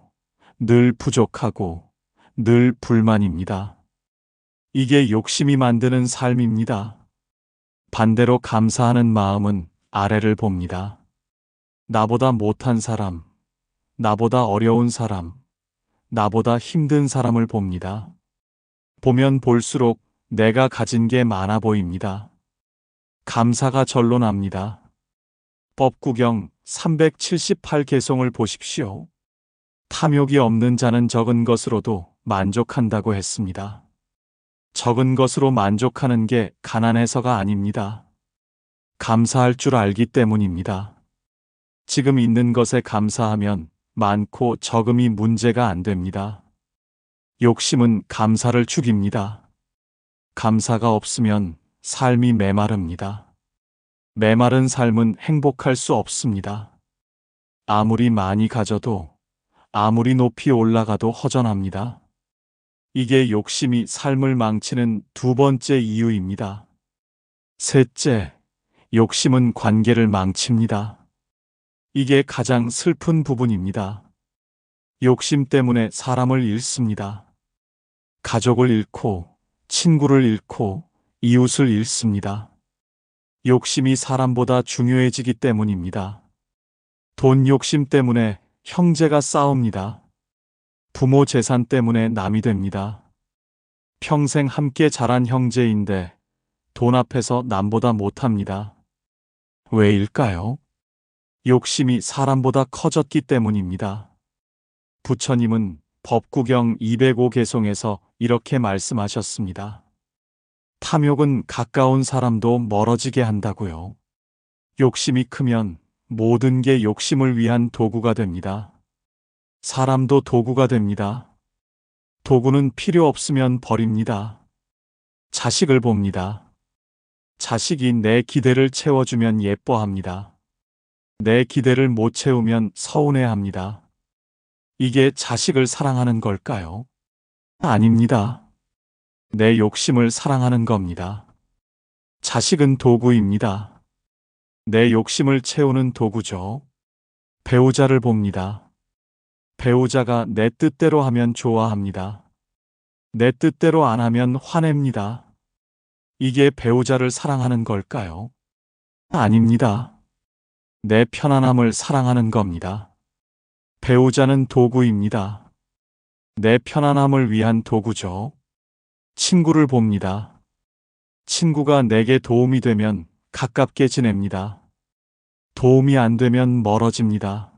늘 부족하고, 늘 불만입니다. 이게 욕심이 만드는 삶입니다. 반대로 감사하는 마음은 아래를 봅니다. 나보다 못한 사람, 나보다 어려운 사람, 나보다 힘든 사람을 봅니다. 보면 볼수록 내가 가진 게 많아 보입니다. 감사가 절로 납니다. 법구경 378개송을 보십시오. 탐욕이 없는 자는 적은 것으로도 만족한다고 했습니다. 적은 것으로 만족하는 게 가난해서가 아닙니다. 감사할 줄 알기 때문입니다. 지금 있는 것에 감사하면 많고 적음이 문제가 안 됩니다. 욕심은 감사를 죽입니다. 감사가 없으면 삶이 메마릅니다. 메마른 삶은 행복할 수 없습니다. 아무리 많이 가져도 아무리 높이 올라가도 허전합니다. 이게 욕심이 삶을 망치는 두 번째 이유입니다. 셋째, 욕심은 관계를 망칩니다. 이게 가장 슬픈 부분입니다. 욕심 때문에 사람을 잃습니다. 가족을 잃고, 친구를 잃고, 이웃을 잃습니다. 욕심이 사람보다 중요해지기 때문입니다. 돈 욕심 때문에 형제가 싸웁니다. 부모 재산 때문에 남이 됩니다. 평생 함께 자란 형제인데 돈 앞에서 남보다 못합니다. 왜일까요? 욕심이 사람보다 커졌기 때문입니다. 부처님은 법구경 205개송에서 이렇게 말씀하셨습니다. 탐욕은 가까운 사람도 멀어지게 한다고요. 욕심이 크면 모든 게 욕심을 위한 도구가 됩니다. 사람도 도구가 됩니다. 도구는 필요 없으면 버립니다. 자식을 봅니다. 자식이 내 기대를 채워주면 예뻐합니다. 내 기대를 못 채우면 서운해합니다. 이게 자식을 사랑하는 걸까요? 아닙니다. 내 욕심을 사랑하는 겁니다. 자식은 도구입니다. 내 욕심을 채우는 도구죠. 배우자를 봅니다. 배우자가 내 뜻대로 하면 좋아합니다. 내 뜻대로 안 하면 화냅니다. 이게 배우자를 사랑하는 걸까요? 아닙니다. 내 편안함을 사랑하는 겁니다. 배우자는 도구입니다. 내 편안함을 위한 도구죠. 친구를 봅니다. 친구가 내게 도움이 되면 가깝게 지냅니다. 도움이 안 되면 멀어집니다.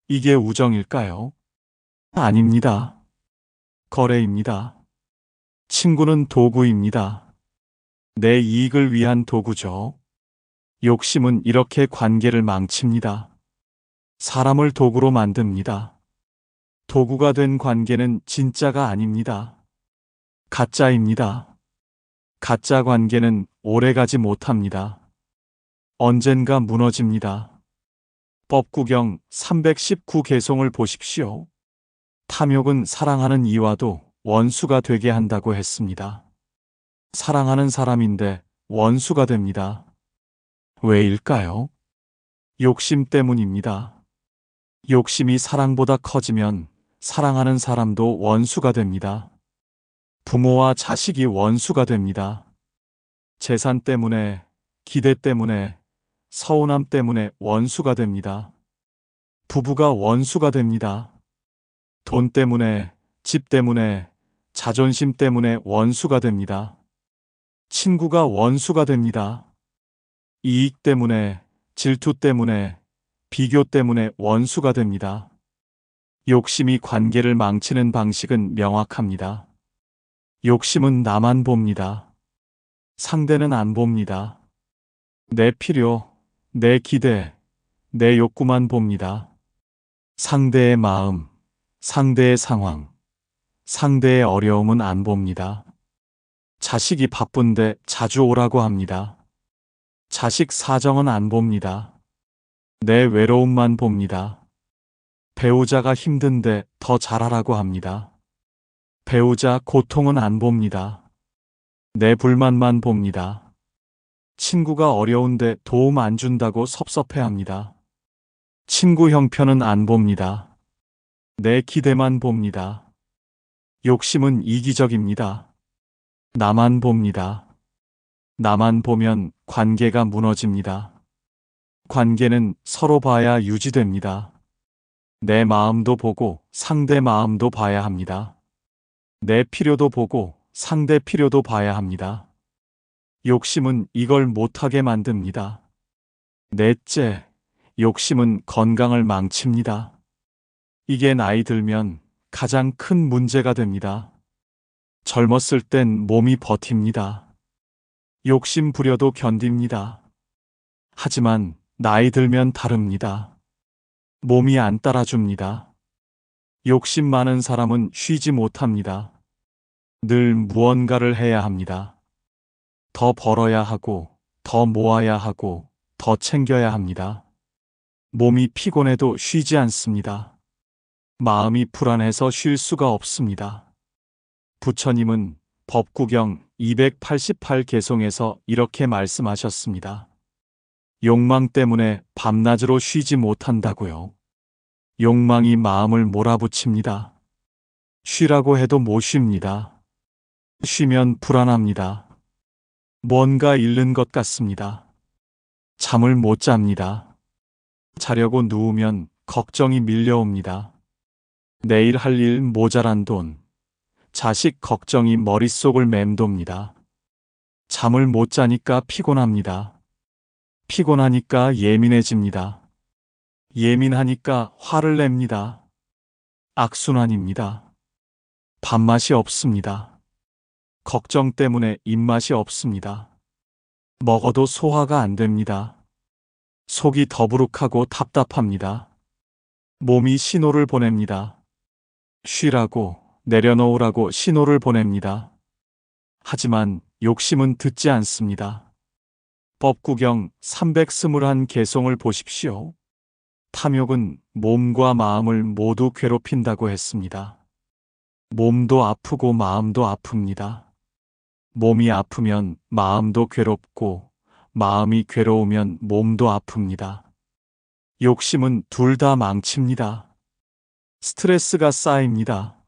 이게 우정일까요? 아닙니다. 거래입니다. 친구는 도구입니다. 내 이익을 위한 도구죠. 욕심은 이렇게 관계를 망칩니다. 사람을 도구로 만듭니다. 도구가 된 관계는 진짜가 아닙니다. 가짜입니다. 가짜 관계는 오래가지 못합니다. 언젠가 무너집니다. 법구경 319개송을 보십시오. 탐욕은 사랑하는 이와도 원수가 되게 한다고 했습니다. 사랑하는 사람인데 원수가 됩니다. 왜일까요? 욕심 때문입니다. 욕심이 사랑보다 커지면 사랑하는 사람도 원수가 됩니다. 부모와 자식이 원수가 됩니다. 재산 때문에, 기대 때문에, 서운함 때문에 원수가 됩니다. 부부가 원수가 됩니다. 돈 때문에, 집 때문에, 자존심 때문에 원수가 됩니다. 친구가 원수가 됩니다. 이익 때문에, 질투 때문에, 비교 때문에 원수가 됩니다. 욕심이 관계를 망치는 방식은 명확합니다. 욕심은 나만 봅니다. 상대는 안 봅니다. 내 필요, 내 기대, 내 욕구만 봅니다. 상대의 마음, 상대의 상황, 상대의 어려움은 안 봅니다. 자식이 바쁜데 자주 오라고 합니다. 자식 사정은 안 봅니다. 내 외로움만 봅니다. 배우자가 힘든데 더 잘하라고 합니다. 배우자 고통은 안 봅니다. 내 불만만 봅니다. 친구가 어려운데 도움 안 준다고 섭섭해합니다. 친구 형편은 안 봅니다. 내 기대만 봅니다. 욕심은 이기적입니다. 나만 봅니다. 나만 보면 관계가 무너집니다. 관계는 서로 봐야 유지됩니다. 내 마음도 보고 상대 마음도 봐야 합니다. 내 필요도 보고 상대 필요도 봐야 합니다. 욕심은 이걸 못하게 만듭니다. 넷째, 욕심은 건강을 망칩니다. 이게 나이 들면 가장 큰 문제가 됩니다. 젊었을 땐 몸이 버팁니다. 욕심 부려도 견딥니다. 하지만 나이 들면 다릅니다. 몸이 안 따라줍니다. 욕심 많은 사람은 쉬지 못합니다. 늘 무언가를 해야 합니다. 더 벌어야 하고, 더 모아야 하고, 더 챙겨야 합니다. 몸이 피곤해도 쉬지 않습니다. 마음이 불안해서 쉴 수가 없습니다. 부처님은 법구경 288개송에서 이렇게 말씀하셨습니다. 욕망 때문에 밤낮으로 쉬지 못한다고요. 욕망이 마음을 몰아붙입니다. 쉬라고 해도 못 쉽니다. 쉬면 불안합니다. 뭔가 잃는 것 같습니다. 잠을 못 잡니다. 자려고 누우면 걱정이 밀려옵니다. 내일 할 일 모자란 돈, 자식 걱정이 머릿속을 맴돕니다. 잠을 못 자니까 피곤합니다. 피곤하니까 예민해집니다. 예민하니까 화를 냅니다. 악순환입니다. 밥맛이 없습니다. 걱정 때문에 입맛이 없습니다. 먹어도 소화가 안 됩니다. 속이 더부룩하고 답답합니다. 몸이 신호를 보냅니다. 쉬라고, 내려놓으라고 신호를 보냅니다. 하지만 욕심은 듣지 않습니다. 법구경 321개송을 보십시오. 탐욕은 몸과 마음을 모두 괴롭힌다고 했습니다. 몸도 아프고 마음도 아픕니다. 몸이 아프면 마음도 괴롭고 마음이 괴로우면 몸도 아픕니다. 욕심은 둘 다 망칩니다. 스트레스가 쌓입니다.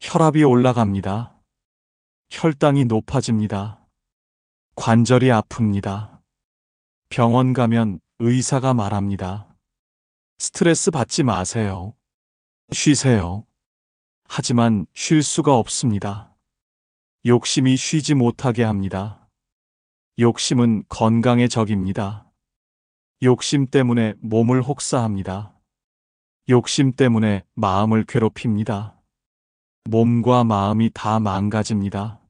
혈압이 올라갑니다. 혈당이 높아집니다. 관절이 아픕니다. 병원 가면 의사가 말합니다. 스트레스 받지 마세요. 쉬세요. 하지만 쉴 수가 없습니다. 욕심이 쉬지 못하게 합니다. 욕심은 건강의 적입니다. 욕심 때문에 몸을 혹사합니다. 욕심 때문에 마음을 괴롭힙니다. 몸과 마음이 다 망가집니다.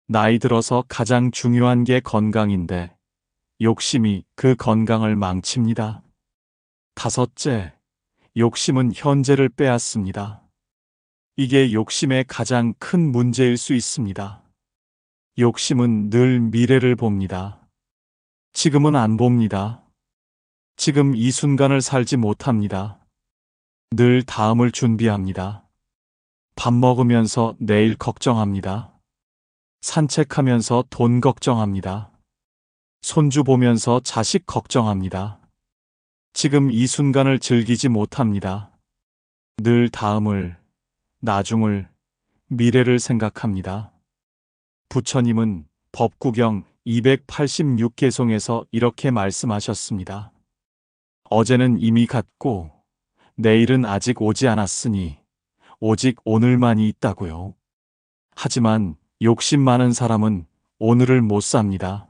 나이 들어서 가장 중요한 게 건강인데 욕심이 그 건강을 망칩니다. 다섯째, 욕심은 현재를 빼앗습니다. 이게 욕심의 가장 큰 문제일 수 있습니다. 욕심은 늘 미래를 봅니다. 지금은 안 봅니다. 지금 이 순간을 살지 못합니다. 늘 다음을 준비합니다. 밥 먹으면서 내일 걱정합니다. 산책하면서 돈 걱정합니다. 손주 보면서 자식 걱정합니다. 지금 이 순간을 즐기지 못합니다. 늘 다음을, 나중을, 미래를 생각합니다. 부처님은 법구경 286개송에서 이렇게 말씀하셨습니다. 어제는 이미 갔고 내일은 아직 오지 않았으니 오직 오늘만이 있다고요. 하지만 욕심 많은 사람은 오늘을 못 삽니다.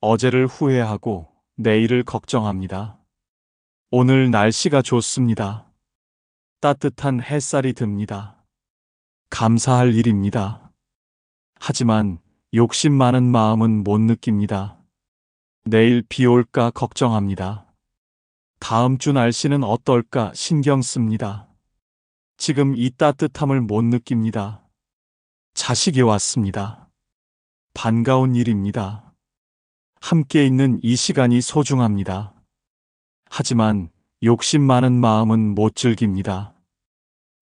어제를 후회하고 내일을 걱정합니다. 오늘 날씨가 좋습니다. 따뜻한 햇살이 듭니다. 감사할 일입니다. 하지만 욕심 많은 마음은 못 느낍니다. 내일 비 올까 걱정합니다. 다음 주 날씨는 어떨까 신경 씁니다. 지금 이 따뜻함을 못 느낍니다. 자식이 왔습니다. 반가운 일입니다. 함께 있는 이 시간이 소중합니다. 하지만 욕심 많은 마음은 못 즐깁니다.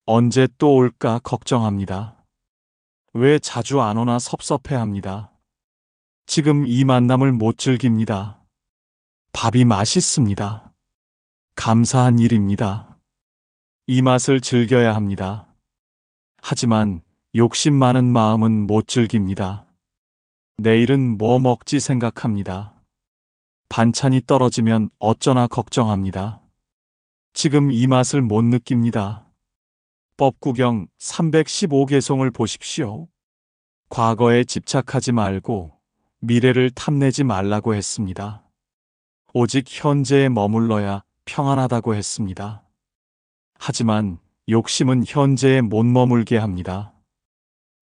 언제 또 올까 걱정합니다. 왜 자주 안 오나 섭섭해합니다. 지금 이 만남을 못 즐깁니다. 밥이 맛있습니다. 감사한 일입니다. 이 맛을 즐겨야 합니다. 하지만 욕심 많은 마음은 못 즐깁니다. 내일은 뭐 먹지 생각합니다. 반찬이 떨어지면 어쩌나 걱정합니다. 지금 이 맛을 못 느낍니다. 법구경 315개송을 보십시오. 과거에 집착하지 말고 미래를 탐내지 말라고 했습니다. 오직 현재에 머물러야 평안하다고 했습니다. 하지만 욕심은 현재에 못 머물게 합니다.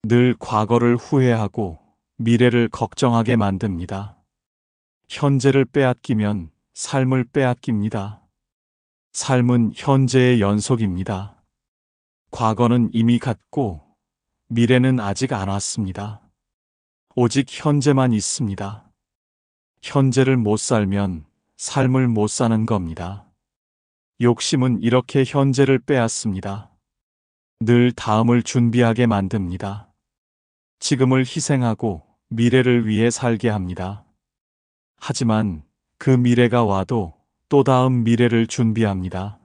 늘 과거를 후회하고 미래를 걱정하게 만듭니다. 현재를 빼앗기면 삶을 빼앗깁니다. 삶은 현재의 연속입니다. 과거는 이미 갔고 미래는 아직 안 왔습니다. 오직 현재만 있습니다. 현재를 못 살면 삶을 못 사는 겁니다. 욕심은 이렇게 현재를 빼앗습니다. 늘 다음을 준비하게 만듭니다. 지금을 희생하고 미래를 위해 살게 합니다. 하지만 그 미래가 와도 또 다음 미래를 준비합니다.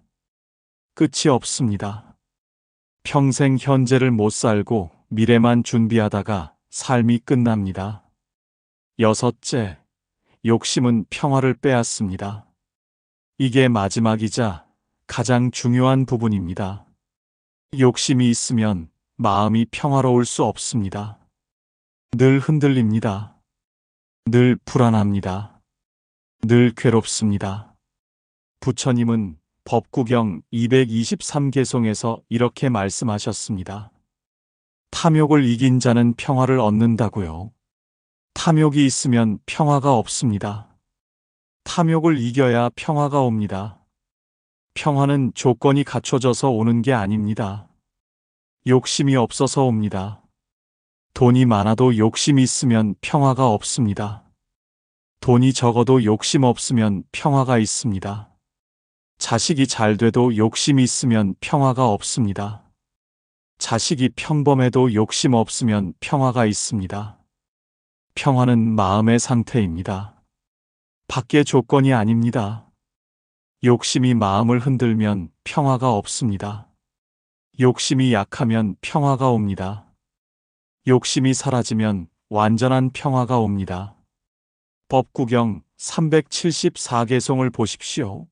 끝이 없습니다. 평생 현재를 못 살고 미래만 준비하다가 삶이 끝납니다. 여섯째, 욕심은 평화를 빼앗습니다. 이게 마지막이자 가장 중요한 부분입니다. 욕심이 있으면 마음이 평화로울 수 없습니다. 늘 흔들립니다. 늘 불안합니다. 늘 괴롭습니다. 부처님은 법구경 223개송에서 이렇게 말씀하셨습니다. 탐욕을 이긴 자는 평화를 얻는다고요. 탐욕이 있으면 평화가 없습니다. 탐욕을 이겨야 평화가 옵니다. 평화는 조건이 갖춰져서 오는 게 아닙니다. 욕심이 없어서 옵니다. 돈이 많아도 욕심이 있으면 평화가 없습니다. 돈이 적어도 욕심 없으면 평화가 있습니다. 자식이 잘 돼도 욕심이 있으면 평화가 없습니다. 자식이 평범해도 욕심 없으면 평화가 있습니다. 평화는 마음의 상태입니다. 밖의 조건이 아닙니다. 욕심이 마음을 흔들면 평화가 없습니다. 욕심이 약하면 평화가 옵니다. 욕심이 사라지면 완전한 평화가 옵니다. 법구경 374개송을 보십시오.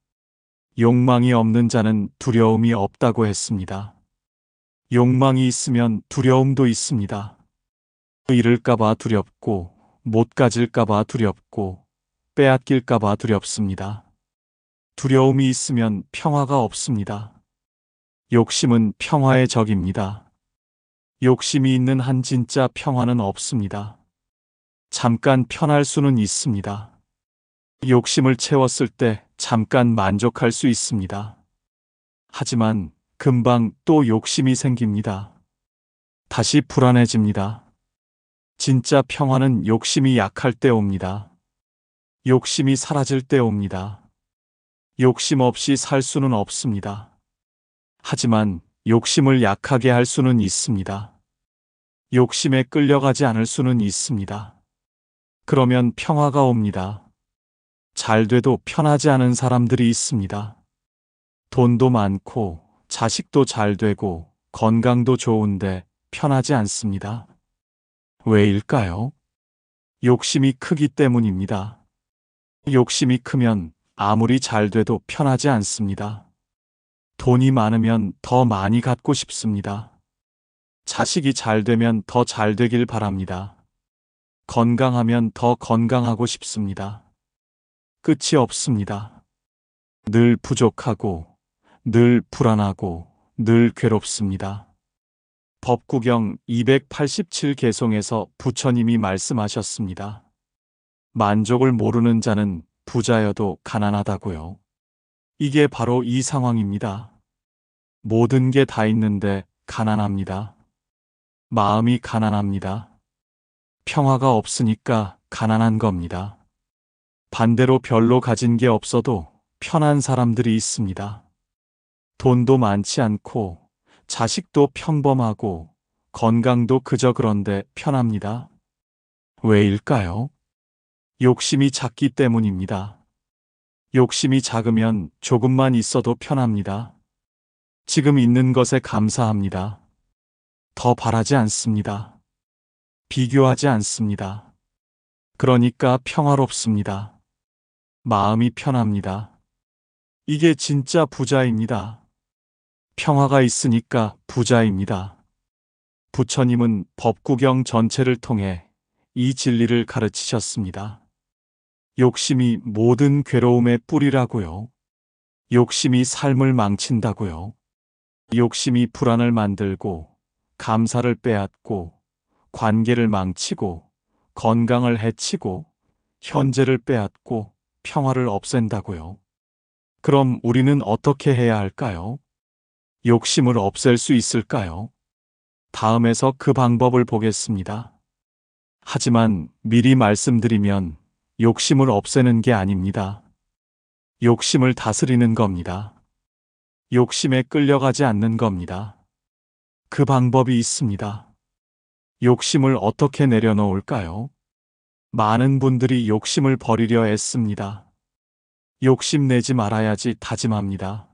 욕망이 없는 자는 두려움이 없다고 했습니다. 욕망이 있으면 두려움도 있습니다. 잃을까봐 두렵고, 못 가질까봐 두렵고, 빼앗길까봐 두렵습니다. 두려움이 있으면 평화가 없습니다. 욕심은 평화의 적입니다. 욕심이 있는 한 진짜 평화는 없습니다. 잠깐 편할 수는 있습니다. 욕심을 채웠을 때 잠깐 만족할 수 있습니다. 하지만 금방 또 욕심이 생깁니다. 다시 불안해집니다. 진짜 평화는 욕심이 약할 때 옵니다. 욕심이 사라질 때 옵니다. 욕심 없이 살 수는 없습니다. 하지만 욕심을 약하게 할 수는 있습니다. 욕심에 끌려가지 않을 수는 있습니다. 그러면 평화가 옵니다. 잘 돼도 편하지 않은 사람들이 있습니다. 돈도 많고 자식도 잘 되고 건강도 좋은데 편하지 않습니다. 왜일까요? 욕심이 크기 때문입니다. 욕심이 크면 아무리 잘 돼도 편하지 않습니다. 돈이 많으면 더 많이 갖고 싶습니다. 자식이 잘 되면 더 잘 되길 바랍니다. 건강하면 더 건강하고 싶습니다. 끝이 없습니다. 늘 부족하고, 늘 불안하고, 늘 괴롭습니다. 법구경 287개송에서 부처님이 말씀하셨습니다. 만족을 모르는 자는 부자여도 가난하다고요. 이게 바로 이 상황입니다. 모든 게 다 있는데 가난합니다. 마음이 가난합니다. 평화가 없으니까 가난한 겁니다. 반대로 별로 가진 게 없어도 편한 사람들이 있습니다. 돈도 많지 않고 자식도 평범하고 건강도 그저 그런데 편합니다. 왜일까요? 욕심이 작기 때문입니다. 욕심이 작으면 조금만 있어도 편합니다. 지금 있는 것에 감사합니다. 더 바라지 않습니다. 비교하지 않습니다. 그러니까 평화롭습니다. 마음이 편합니다. 이게 진짜 부자입니다. 평화가 있으니까 부자입니다. 부처님은 법구경 전체를 통해 이 진리를 가르치셨습니다. 욕심이 모든 괴로움의 뿌리라고요. 욕심이 삶을 망친다고요. 욕심이 불안을 만들고 감사를 빼앗고 관계를 망치고 건강을 해치고 현재를 빼앗고 평화를 없앤다고요. 그럼 우리는 어떻게 해야 할까요? 욕심을 없앨 수 있을까요? 다음에서 그 방법을 보겠습니다. 하지만 미리 말씀드리면 욕심을 없애는 게 아닙니다. 욕심을 다스리는 겁니다. 욕심에 끌려가지 않는 겁니다. 그 방법이 있습니다. 욕심을 어떻게 내려놓을까요? 많은 분들이 욕심을 버리려 애씁니다. 욕심내지 말아야지 다짐합니다.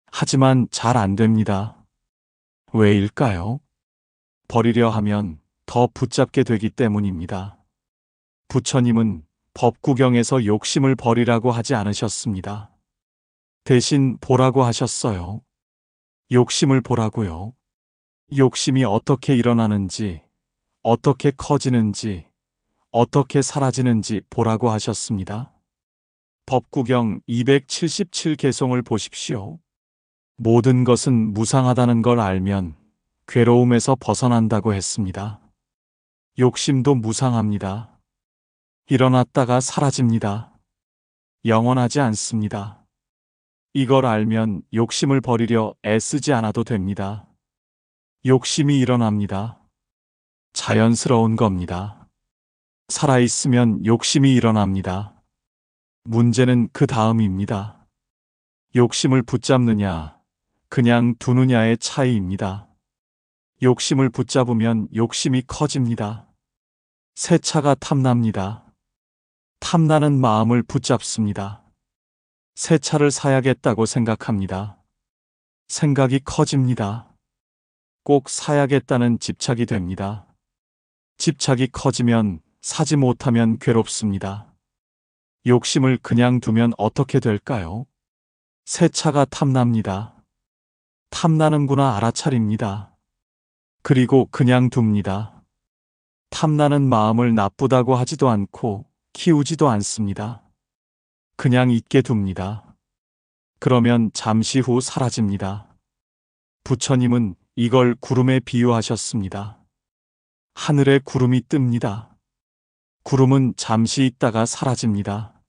하지만 잘 안 됩니다. 왜일까요? 버리려 하면 더 붙잡게 되기 때문입니다. 부처님은 법구경에서 욕심을 버리라고 하지 않으셨습니다. 대신 보라고 하셨어요. 욕심을 보라고요. 욕심이 어떻게 일어나는지, 어떻게 커지는지, 어떻게 사라지는지 보라고 하셨습니다. 법구경 277개송을 보십시오. 모든 것은 무상하다는 걸 알면 괴로움에서 벗어난다고 했습니다. 욕심도 무상합니다. 일어났다가 사라집니다. 영원하지 않습니다. 이걸 알면 욕심을 버리려 애쓰지 않아도 됩니다. 욕심이 일어납니다. 자연스러운 겁니다. 살아있으면 욕심이 일어납니다. 문제는 그 다음입니다. 욕심을 붙잡느냐, 그냥 두느냐의 차이입니다. 욕심을 붙잡으면 욕심이 커집니다. 새 차가 탐납니다. 탐나는 마음을 붙잡습니다. 새 차를 사야겠다고 생각합니다. 생각이 커집니다. 꼭 사야겠다는 집착이 됩니다. 집착이 커지면 사지 못하면 괴롭습니다. 욕심을 그냥 두면 어떻게 될까요? 새 차가 탐납니다. 탐나는구나 알아차립니다. 그리고 그냥 둡니다. 탐나는 마음을 나쁘다고 하지도 않고 키우지도 않습니다. 그냥 있게 둡니다. 그러면 잠시 후 사라집니다. 부처님은 이걸 구름에 비유하셨습니다. 하늘에 구름이 뜹니다. 구름은 잠시 있다가 사라집니다.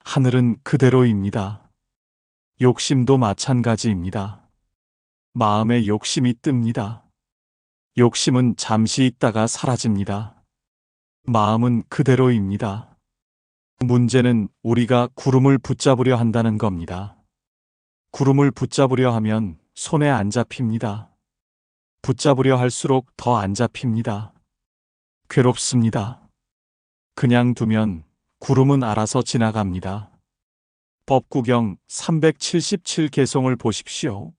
하늘은 그대로입니다. 욕심도 마찬가지입니다. 마음에 욕심이 뜹니다. 욕심은 잠시 있다가 사라집니다. 마음은 그대로입니다. 문제는 우리가 구름을 붙잡으려 한다는 겁니다. 구름을 붙잡으려 하면 손에 안 잡힙니다. 붙잡으려 할수록 더 안 잡힙니다. 괴롭습니다. 그냥 두면 구름은 알아서 지나갑니다. 법구경 377개송을 보십시오.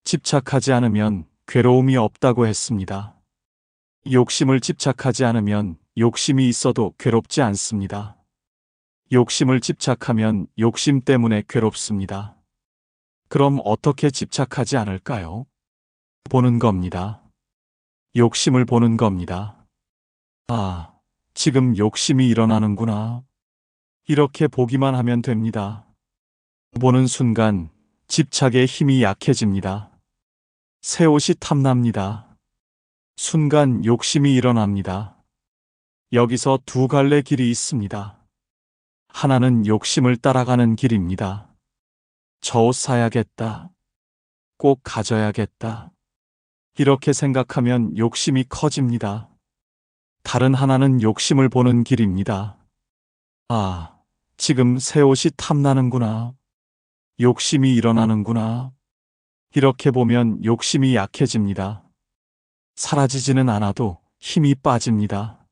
집착하지 않으면 괴로움이 없다고 했습니다. 욕심을 집착하지 않으면 욕심이 있어도 괴롭지 않습니다. 욕심을 집착하면 욕심 때문에 괴롭습니다. 그럼 어떻게 집착하지 않을까요? 보는 겁니다. 욕심을 보는 겁니다. 아, 지금 욕심이 일어나는구나. 이렇게 보기만 하면 됩니다. 보는 순간 집착의 힘이 약해집니다. 새 옷이 탐납니다. 순간 욕심이 일어납니다. 여기서 두 갈래 길이 있습니다. 하나는 욕심을 따라가는 길입니다. 저 옷 사야겠다. 꼭 가져야겠다. 이렇게 생각하면 욕심이 커집니다. 다른 하나는 욕심을 보는 길입니다. 아, 지금 새 옷이 탐나는구나. 욕심이 일어나는구나. 이렇게 보면 욕심이 약해집니다. 사라지지는 않아도 힘이 빠집니다.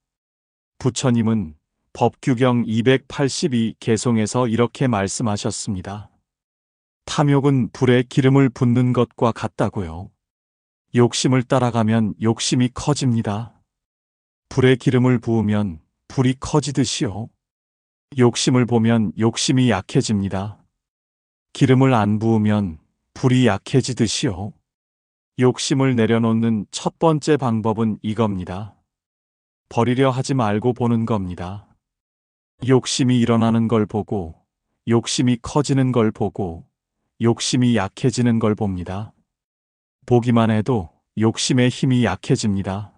부처님은 법규경 282개송에서 이렇게 말씀하셨습니다. 탐욕은 불에 기름을 붓는 것과 같다고요. 욕심을 따라가면 욕심이 커집니다. 불에 기름을 부으면 불이 커지듯이요. 욕심을 보면 욕심이 약해집니다. 기름을 안 부으면 불이 약해지듯이요. 욕심을 내려놓는 첫 번째 방법은 이겁니다. 버리려 하지 말고 보는 겁니다. 욕심이 일어나는 걸 보고, 욕심이 커지는 걸 보고, 욕심이 약해지는 걸 봅니다. 보기만 해도 욕심의 힘이 약해집니다.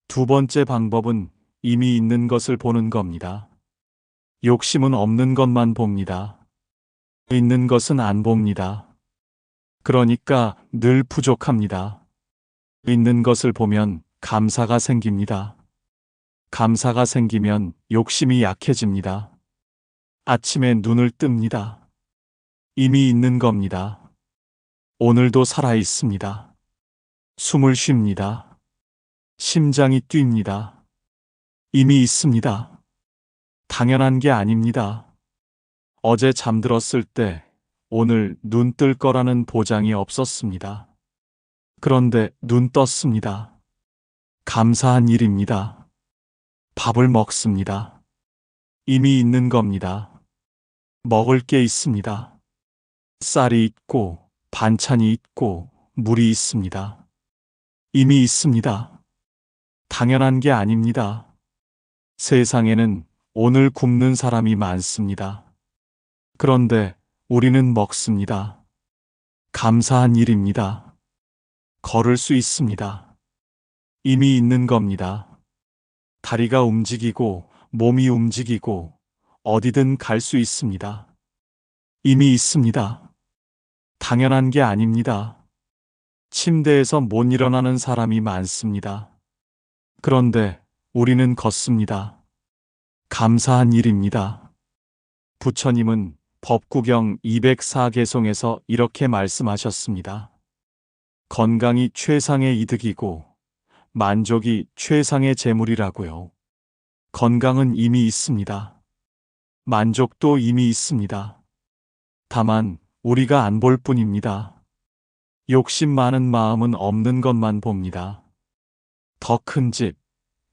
두 번째 방법은 이미 있는 것을 보는 겁니다. 욕심은 없는 것만 봅니다. 있는 것은 안 봅니다. 그러니까 늘 부족합니다. 있는 것을 보면 감사가 생깁니다. 감사가 생기면 욕심이 약해집니다. 아침에 눈을 뜹니다. 이미 있는 겁니다. 오늘도 살아 있습니다. 숨을 쉽니다. 심장이 뜁니다. 이미 있습니다. 당연한 게 아닙니다. 어제 잠들었을 때 오늘 눈 뜰 거라는 보장이 없었습니다. 그런데 눈 떴습니다. 감사한 일입니다. 밥을 먹습니다. 이미 있는 겁니다. 먹을 게 있습니다. 쌀이 있고 반찬이 있고 물이 있습니다. 이미 있습니다. 당연한 게 아닙니다. 세상에는 오늘 굶는 사람이 많습니다. 그런데 우리는 먹습니다. 감사한 일입니다. 걸을 수 있습니다. 이미 있는 겁니다. 다리가 움직이고 몸이 움직이고 어디든 갈 수 있습니다. 이미 있습니다. 당연한 게 아닙니다. 침대에서 못 일어나는 사람이 많습니다. 그런데 우리는 걷습니다. 감사한 일입니다. 부처님은 법구경 204개송에서 이렇게 말씀하셨습니다. 건강이 최상의 이득이고 만족이 최상의 재물이라고요. 건강은 이미 있습니다. 만족도 이미 있습니다. 다만 우리가 안 볼 뿐입니다. 욕심 많은 마음은 없는 것만 봅니다. 더 큰 집,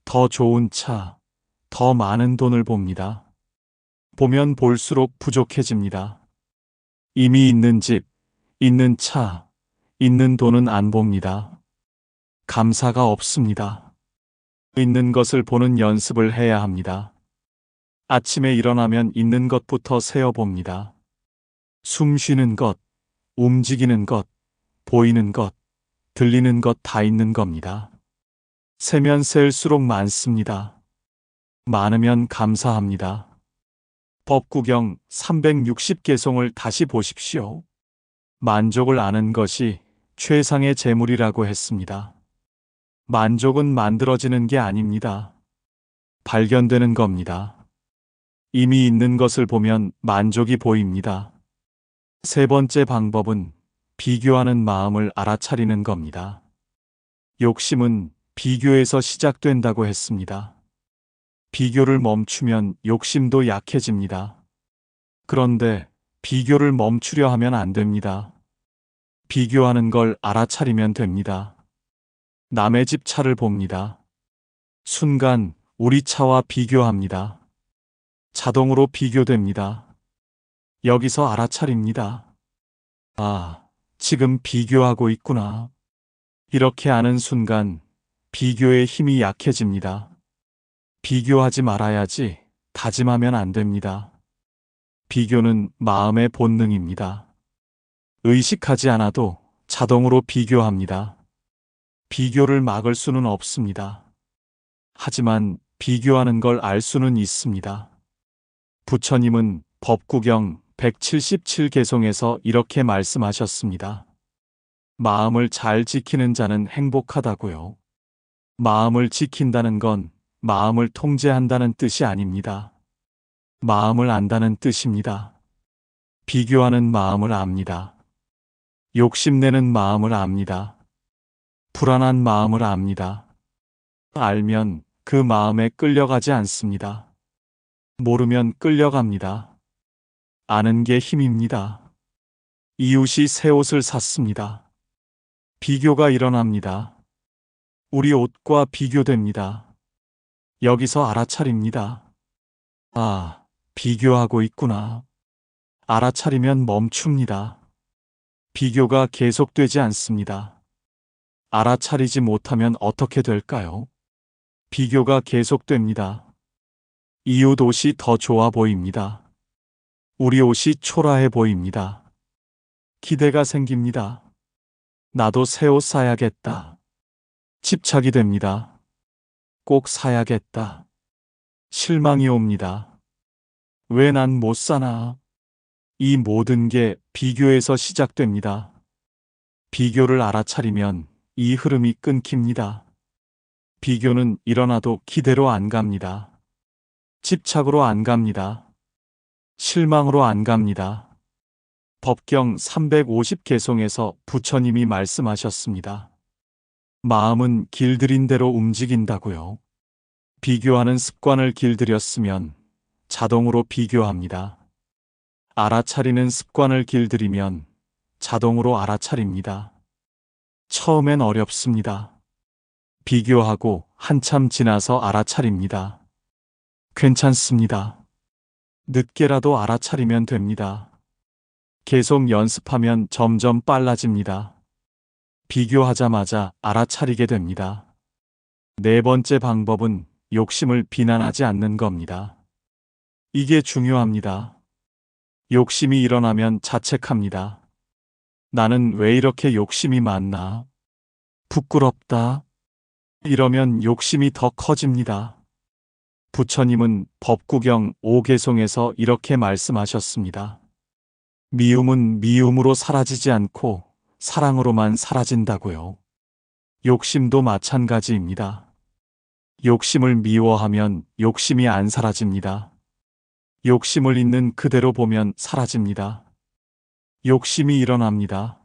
더 좋은 차, 더 많은 돈을 봅니다. 보면 볼수록 부족해집니다. 이미 있는 집, 있는 차, 있는 돈은 안 봅니다. 감사가 없습니다. 있는 것을 보는 연습을 해야 합니다. 아침에 일어나면 있는 것부터 세어봅니다. 숨 쉬는 것, 움직이는 것, 보이는 것, 들리는 것 다 있는 겁니다. 세면 셀수록 많습니다. 많으면 감사합니다. 법구경 360개송을 다시 보십시오. 만족을 아는 것이 최상의 재물이라고 했습니다. 만족은 만들어지는 게 아닙니다. 발견되는 겁니다. 이미 있는 것을 보면 만족이 보입니다. 세 번째 방법은 비교하는 마음을 알아차리는 겁니다. 욕심은 비교에서 시작된다고 했습니다. 비교를 멈추면 욕심도 약해집니다. 그런데 비교를 멈추려 하면 안 됩니다. 비교하는 걸 알아차리면 됩니다. 남의 집 차를 봅니다. 순간 우리 차와 비교합니다. 자동으로 비교됩니다. 여기서 알아차립니다. 아, 지금 비교하고 있구나. 이렇게 아는 순간 비교의 힘이 약해집니다. 비교하지 말아야지 다짐하면 안 됩니다. 비교는 마음의 본능입니다. 의식하지 않아도 자동으로 비교합니다. 비교를 막을 수는 없습니다. 하지만 비교하는 걸 알 수는 있습니다. 부처님은 법구경 177개송에서 이렇게 말씀하셨습니다. 마음을 잘 지키는 자는 행복하다고요. 마음을 지킨다는 건 마음을 통제한다는 뜻이 아닙니다. 마음을 안다는 뜻입니다. 비교하는 마음을 압니다. 욕심내는 마음을 압니다. 불안한 마음을 압니다. 알면 그 마음에 끌려가지 않습니다. 모르면 끌려갑니다. 아는 게 힘입니다. 이웃이 새 옷을 샀습니다. 비교가 일어납니다. 우리 옷과 비교됩니다. 여기서 알아차립니다. 아, 비교하고 있구나. 알아차리면 멈춥니다. 비교가 계속되지 않습니다. 알아차리지 못하면 어떻게 될까요? 비교가 계속됩니다. 이웃 옷이 더 좋아 보입니다. 우리 옷이 초라해 보입니다. 기대가 생깁니다. 나도 새 옷 사야겠다. 집착이 됩니다. 꼭 사야겠다. 실망이 옵니다. 왜 난 못 사나? 이 모든 게 비교에서 시작됩니다. 비교를 알아차리면 이 흐름이 끊깁니다. 비교는 일어나도 기대로 안 갑니다. 집착으로 안 갑니다. 실망으로 안 갑니다. 법경 350개송에서 부처님이 말씀하셨습니다. 마음은 길들인 대로 움직인다고요. 비교하는 습관을 길들였으면 자동으로 비교합니다. 알아차리는 습관을 길들이면 자동으로 알아차립니다. 처음엔 어렵습니다. 비교하고 한참 지나서 알아차립니다. 괜찮습니다. 늦게라도 알아차리면 됩니다. 계속 연습하면 점점 빨라집니다. 비교하자마자 알아차리게 됩니다. 네 번째 방법은 욕심을 비난하지 않는 겁니다. 이게 중요합니다. 욕심이 일어나면 자책합니다. 나는 왜 이렇게 욕심이 많나? 부끄럽다. 이러면 욕심이 더 커집니다. 부처님은 법구경 5개송에서 이렇게 말씀하셨습니다. 미움은 미움으로 사라지지 않고 사랑으로만 사라진다고요. 욕심도 마찬가지입니다. 욕심을 미워하면 욕심이 안 사라집니다. 욕심을 있는 그대로 보면 사라집니다. 욕심이 일어납니다.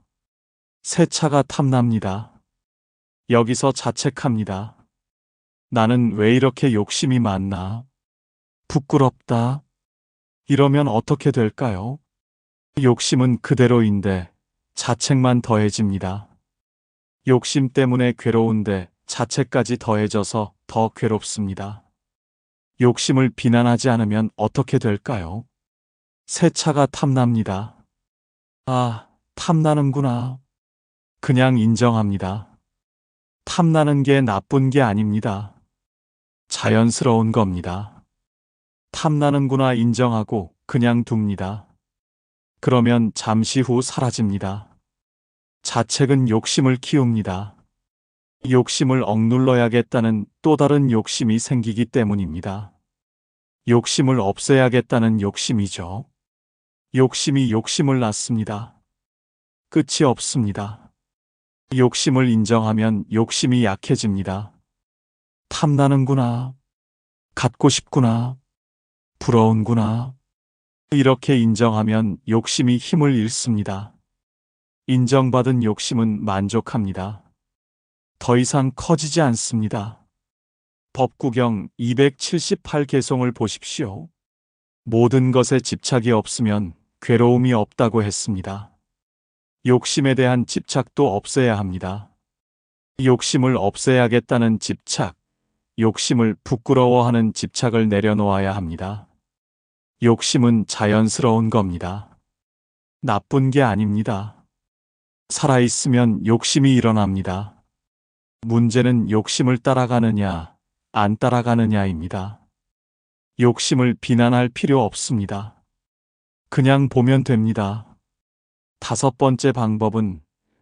새 차가 탐납니다. 여기서 자책합니다. 나는 왜 이렇게 욕심이 많나? 부끄럽다. 이러면 어떻게 될까요? 욕심은 그대로인데 자책만 더해집니다. 욕심 때문에 괴로운데 자책까지 더해져서 더 괴롭습니다. 욕심을 비난하지 않으면 어떻게 될까요? 새 차가 탐납니다. 아, 탐나는구나. 그냥 인정합니다. 탐나는 게 나쁜 게 아닙니다. 자연스러운 겁니다. 탐나는구나 인정하고 그냥 둡니다. 그러면 잠시 후 사라집니다. 자책은 욕심을 키웁니다. 욕심을 억눌러야겠다는 또 다른 욕심이 생기기 때문입니다. 욕심을 없애야겠다는 욕심이죠. 욕심이 욕심을 낳습니다. 끝이 없습니다. 욕심을 인정하면 욕심이 약해집니다. 탐나는구나. 갖고 싶구나. 부러운구나. 이렇게 인정하면 욕심이 힘을 잃습니다. 인정받은 욕심은 만족합니다. 더 이상 커지지 않습니다. 법구경 278개송을 보십시오. 모든 것에 집착이 없으면 괴로움이 없다고 했습니다. 욕심에 대한 집착도 없애야 합니다. 욕심을 없애야겠다는 집착, 욕심을 부끄러워하는 집착을 내려놓아야 합니다. 욕심은 자연스러운 겁니다. 나쁜 게 아닙니다. 살아있으면 욕심이 일어납니다. 문제는 욕심을 따라가느냐, 안 따라가느냐입니다. 욕심을 비난할 필요 없습니다. 그냥 보면 됩니다. 다섯 번째 방법은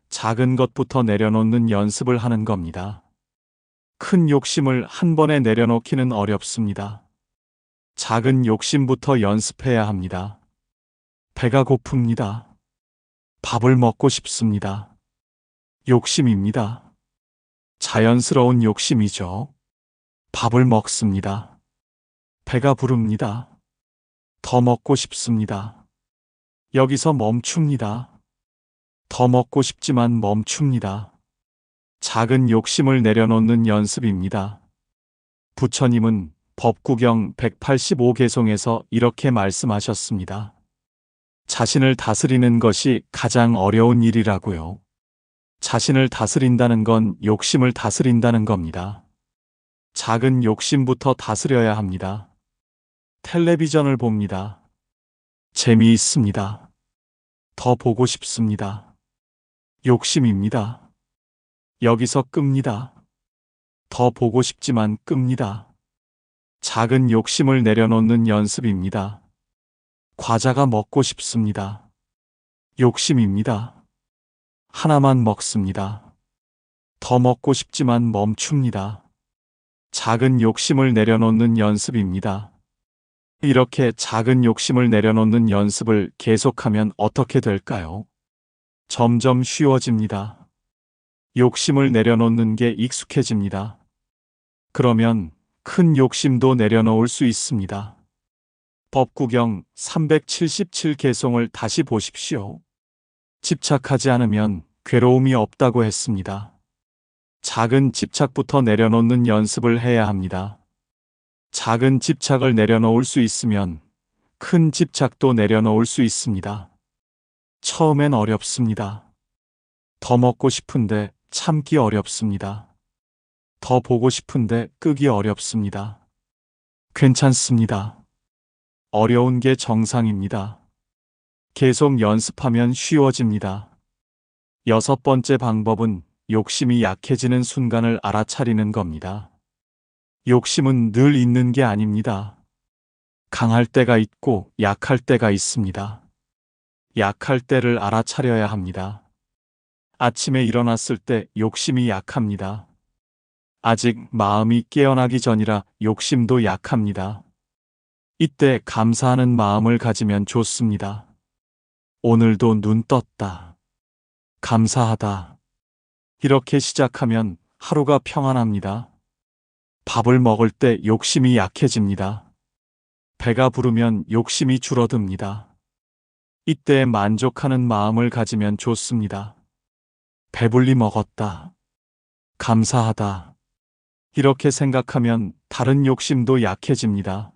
작은 것부터 내려놓는 연습을 하는 겁니다. 큰 욕심을 한 번에 내려놓기는 어렵습니다. 작은 욕심부터 연습해야 합니다. 배가 고픕니다. 밥을 먹고 싶습니다. 욕심입니다. 자연스러운 욕심이죠. 밥을 먹습니다. 배가 부릅니다. 더 먹고 싶습니다. 여기서 멈춥니다. 더 먹고 싶지만 멈춥니다. 작은 욕심을 내려놓는 연습입니다. 부처님은 법구경 185개송에서 이렇게 말씀하셨습니다. 자신을 다스리는 것이 가장 어려운 일이라고요. 자신을 다스린다는 건 욕심을 다스린다는 겁니다. 작은 욕심부터 다스려야 합니다. 텔레비전을 봅니다. 재미있습니다. 더 보고 싶습니다. 욕심입니다. 여기서 끕니다. 더 보고 싶지만 끕니다. 작은 욕심을 내려놓는 연습입니다. 과자가 먹고 싶습니다. 욕심입니다. 하나만 먹습니다. 더 먹고 싶지만 멈춥니다. 작은 욕심을 내려놓는 연습입니다. 이렇게 작은 욕심을 내려놓는 연습을 계속하면 어떻게 될까요? 점점 쉬워집니다. 욕심을 내려놓는 게 익숙해집니다. 그러면 큰 욕심도 내려놓을 수 있습니다. 법구경 377개송을 다시 보십시오. 집착하지 않으면 괴로움이 없다고 했습니다. 작은 집착부터 내려놓는 연습을 해야 합니다. 작은 집착을 내려놓을 수 있으면 큰 집착도 내려놓을 수 있습니다. 처음엔 어렵습니다. 더 먹고 싶은데 참기 어렵습니다. 더 보고 싶은데 끄기 어렵습니다. 괜찮습니다. 어려운 게 정상입니다. 계속 연습하면 쉬워집니다. 6번째 방법은 욕심이 약해지는 순간을 알아차리는 겁니다. 욕심은 늘 있는 게 아닙니다. 강할 때가 있고 약할 때가 있습니다. 약할 때를 알아차려야 합니다. 아침에 일어났을 때 욕심이 약합니다. 아직 마음이 깨어나기 전이라 욕심도 약합니다. 이때 감사하는 마음을 가지면 좋습니다. 오늘도 눈 떴다. 감사하다. 이렇게 시작하면 하루가 평안합니다. 밥을 먹을 때 욕심이 약해집니다. 배가 부르면 욕심이 줄어듭니다. 이때 만족하는 마음을 가지면 좋습니다. 배불리 먹었다. 감사하다. 이렇게 생각하면 다른 욕심도 약해집니다.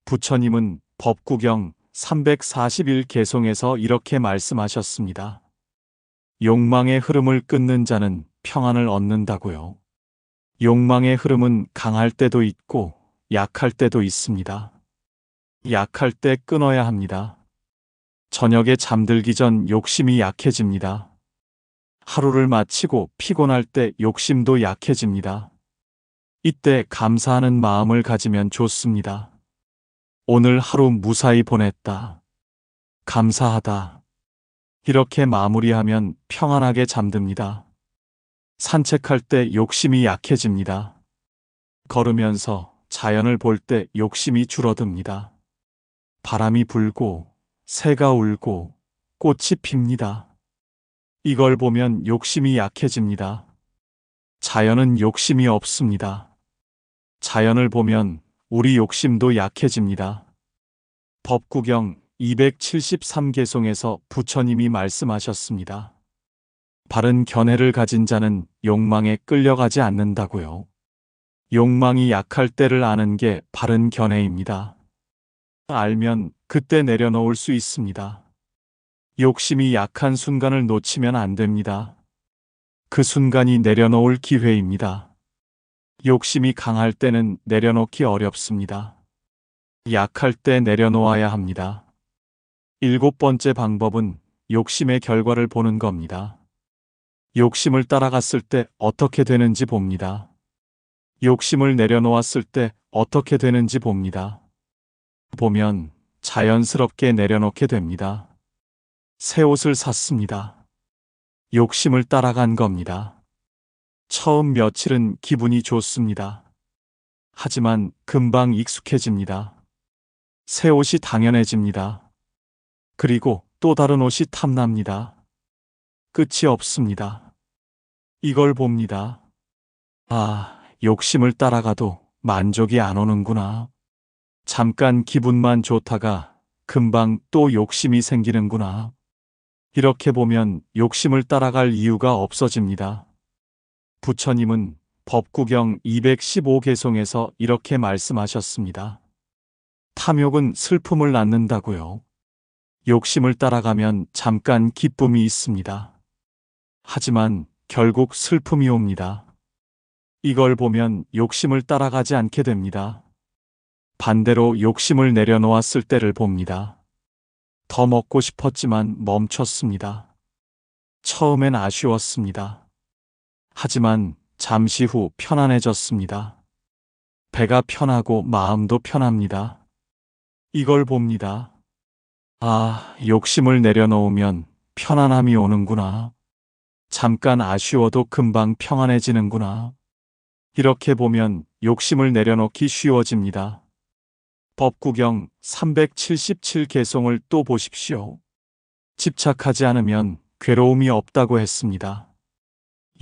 부처님은 법구경 341개송에서 이렇게 말씀하셨습니다. 욕망의 흐름을 끊는 자는 평안을 얻는다고요. 욕망의 흐름은 강할 때도 있고 약할 때도 있습니다. 약할 때 끊어야 합니다. 저녁에 잠들기 전 욕심이 약해집니다. 하루를 마치고 피곤할 때 욕심도 약해집니다. 이때 감사하는 마음을 가지면 좋습니다. 오늘 하루 무사히 보냈다. 감사하다. 이렇게 마무리하면 평안하게 잠듭니다. 산책할 때 욕심이 약해집니다. 걸으면서 자연을 볼 때 욕심이 줄어듭니다. 바람이 불고 새가 울고 꽃이 핍니다. 이걸 보면 욕심이 약해집니다. 자연은 욕심이 없습니다. 자연을 보면 우리 욕심도 약해집니다. 법구경 273개송에서 부처님이 말씀하셨습니다. 바른 견해를 가진 자는 욕망에 끌려가지 않는다고요. 욕망이 약할 때를 아는 게 바른 견해입니다. 알면 그때 내려놓을 수 있습니다. 욕심이 약한 순간을 놓치면 안 됩니다. 그 순간이 내려놓을 기회입니다. 욕심이 강할 때는 내려놓기 어렵습니다. 약할 때 내려놓아야 합니다. 7번째 방법은 욕심의 결과를 보는 겁니다. 욕심을 따라갔을 때 어떻게 되는지 봅니다. 욕심을 내려놓았을 때 어떻게 되는지 봅니다. 보면 자연스럽게 내려놓게 됩니다. 새 옷을 샀습니다. 욕심을 따라간 겁니다. 처음 며칠은 기분이 좋습니다. 하지만 금방 익숙해집니다. 새 옷이 당연해집니다. 그리고 또 다른 옷이 탐납니다. 끝이 없습니다. 이걸 봅니다. 아, 욕심을 따라가도 만족이 안 오는구나. 잠깐 기분만 좋다가 금방 또 욕심이 생기는구나. 이렇게 보면 욕심을 따라갈 이유가 없어집니다. 부처님은 법구경 215개송에서 이렇게 말씀하셨습니다. 탐욕은 슬픔을 낳는다고요. 욕심을 따라가면 잠깐 기쁨이 있습니다. 하지만 결국 슬픔이 옵니다. 이걸 보면 욕심을 따라가지 않게 됩니다. 반대로 욕심을 내려놓았을 때를 봅니다. 더 먹고 싶었지만 멈췄습니다. 처음엔 아쉬웠습니다. 하지만 잠시 후 편안해졌습니다. 배가 편하고 마음도 편합니다. 이걸 봅니다. 아, 욕심을 내려놓으면 편안함이 오는구나. 잠깐 아쉬워도 금방 평안해지는구나. 이렇게 보면 욕심을 내려놓기 쉬워집니다. 법구경 377개송을 또 보십시오. 집착하지 않으면 괴로움이 없다고 했습니다.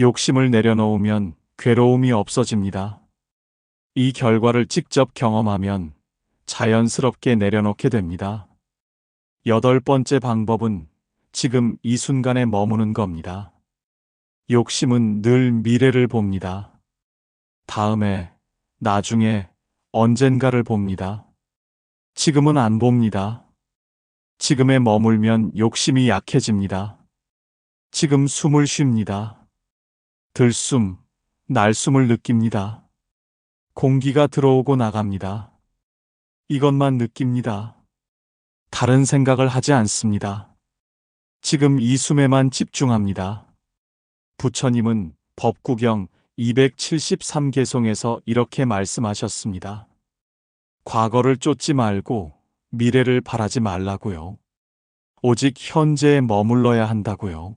욕심을 내려놓으면 괴로움이 없어집니다. 이 결과를 직접 경험하면 자연스럽게 내려놓게 됩니다. 8번째 방법은 지금 이 순간에 머무는 겁니다. 욕심은 늘 미래를 봅니다. 다음에, 나중에, 언젠가를 봅니다. 지금은 안 봅니다. 지금에 머물면 욕심이 약해집니다. 지금 숨을 쉽니다. 들숨, 날숨을 느낍니다. 공기가 들어오고 나갑니다. 이것만 느낍니다. 다른 생각을 하지 않습니다. 지금 이 숨에만 집중합니다. 부처님은 법구경 273개송에서 이렇게 말씀하셨습니다. 과거를 쫓지 말고 미래를 바라지 말라고요. 오직 현재에 머물러야 한다고요.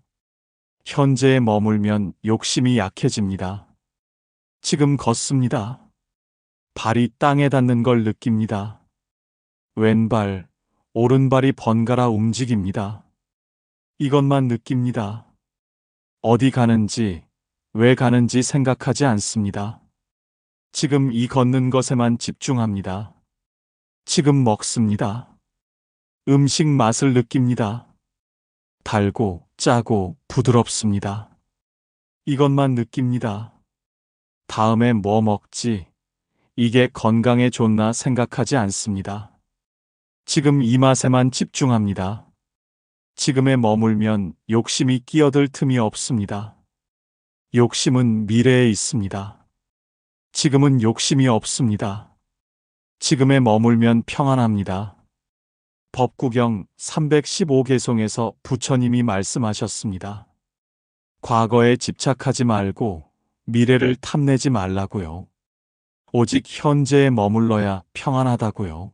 현재에 머물면 욕심이 약해집니다. 지금 걷습니다. 발이 땅에 닿는 걸 느낍니다. 왼발, 오른발이 번갈아 움직입니다. 이것만 느낍니다. 어디 가는지, 왜 가는지 생각하지 않습니다. 지금 이 걷는 것에만 집중합니다. 지금 먹습니다. 음식 맛을 느낍니다. 달고, 짜고, 부드럽습니다. 이것만 느낍니다. 다음에 뭐 먹지? 이게 건강에 좋나 생각하지 않습니다. 지금 이 맛에만 집중합니다. 지금에 머물면 욕심이 끼어들 틈이 없습니다. 욕심은 미래에 있습니다. 지금은 욕심이 없습니다. 지금에 머물면 평안합니다. 법구경 315개송에서 부처님이 말씀하셨습니다. 과거에 집착하지 말고 미래를 탐내지 말라고요. 오직 현재에 머물러야 평안하다고요.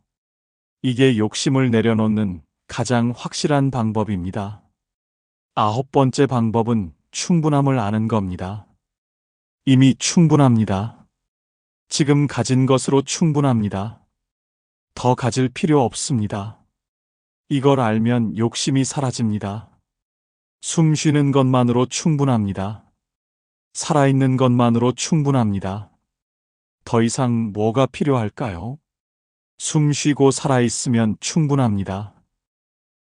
이게 욕심을 내려놓는 가장 확실한 방법입니다. 9번째 방법은 충분함을 아는 겁니다. 이미 충분합니다. 지금 가진 것으로 충분합니다. 더 가질 필요 없습니다. 이걸 알면 욕심이 사라집니다. 숨 쉬는 것만으로 충분합니다. 살아있는 것만으로 충분합니다. 더 이상 뭐가 필요할까요? 숨 쉬고 살아있으면 충분합니다.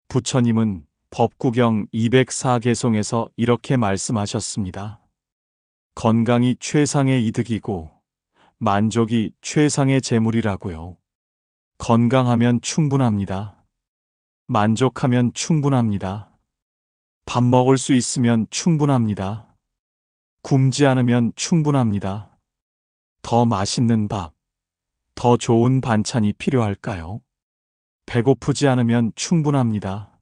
부처님은 법구경 204개송에서 이렇게 말씀하셨습니다. 건강이 최상의 이득이고 만족이 최상의 재물이라고요. 건강하면 충분합니다. 만족하면 충분합니다. 밥 먹을 수 있으면 충분합니다. 굶지 않으면 충분합니다. 더 맛있는 밥, 더 좋은 반찬이 필요할까요? 배고프지 않으면 충분합니다.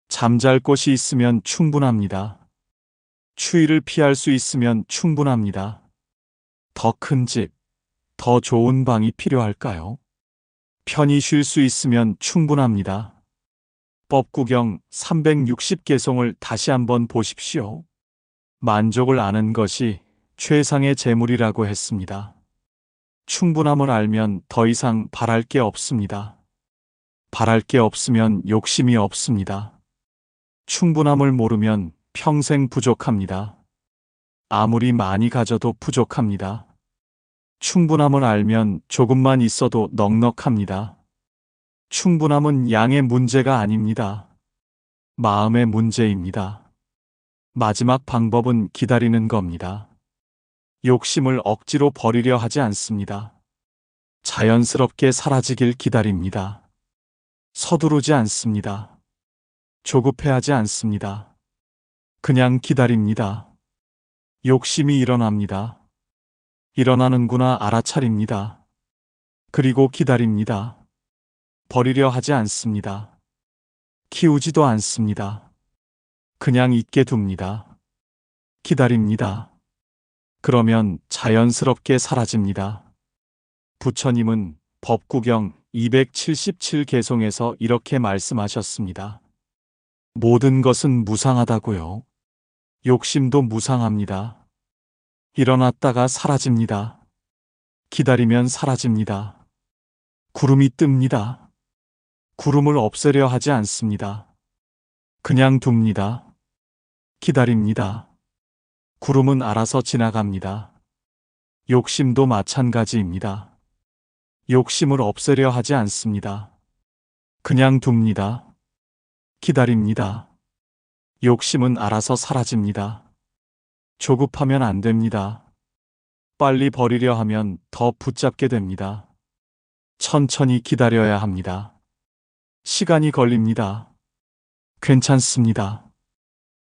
잠잘 곳이 있으면 충분합니다. 추위를 피할 수 있으면 충분합니다. 더 큰 집, 더 좋은 방이 필요할까요? 편히 쉴 수 있으면 충분합니다. 법구경 360개송을 다시 한번 보십시오. 만족을 아는 것이 최상의 재물이라고 했습니다. 충분함을 알면 더 이상 바랄 게 없습니다. 바랄 게 없으면 욕심이 없습니다. 충분함을 모르면 평생 부족합니다. 아무리 많이 가져도 부족합니다. 충분함을 알면 조금만 있어도 넉넉합니다. 충분함은 양의 문제가 아닙니다. 마음의 문제입니다. 마지막 방법은 기다리는 겁니다. 욕심을 억지로 버리려 하지 않습니다. 자연스럽게 사라지길 기다립니다. 서두르지 않습니다. 조급해하지 않습니다. 그냥 기다립니다. 욕심이 일어납니다. 일어나는구나 알아차립니다. 그리고 기다립니다. 버리려 하지 않습니다. 키우지도 않습니다. 그냥 있게 둡니다. 기다립니다. 그러면 자연스럽게 사라집니다. 부처님은 법구경 277개송에서 이렇게 말씀하셨습니다. 모든 것은 무상하다고요. 욕심도 무상합니다. 일어났다가 사라집니다. 기다리면 사라집니다. 구름이 뜹니다. 구름을 없애려 하지 않습니다. 그냥 둡니다. 기다립니다. 구름은 알아서 지나갑니다. 욕심도 마찬가지입니다. 욕심을 없애려 하지 않습니다. 그냥 둡니다. 기다립니다. 욕심은 알아서 사라집니다. 조급하면 안 됩니다. 빨리 버리려 하면 더 붙잡게 됩니다. 천천히 기다려야 합니다. 시간이 걸립니다. 괜찮습니다.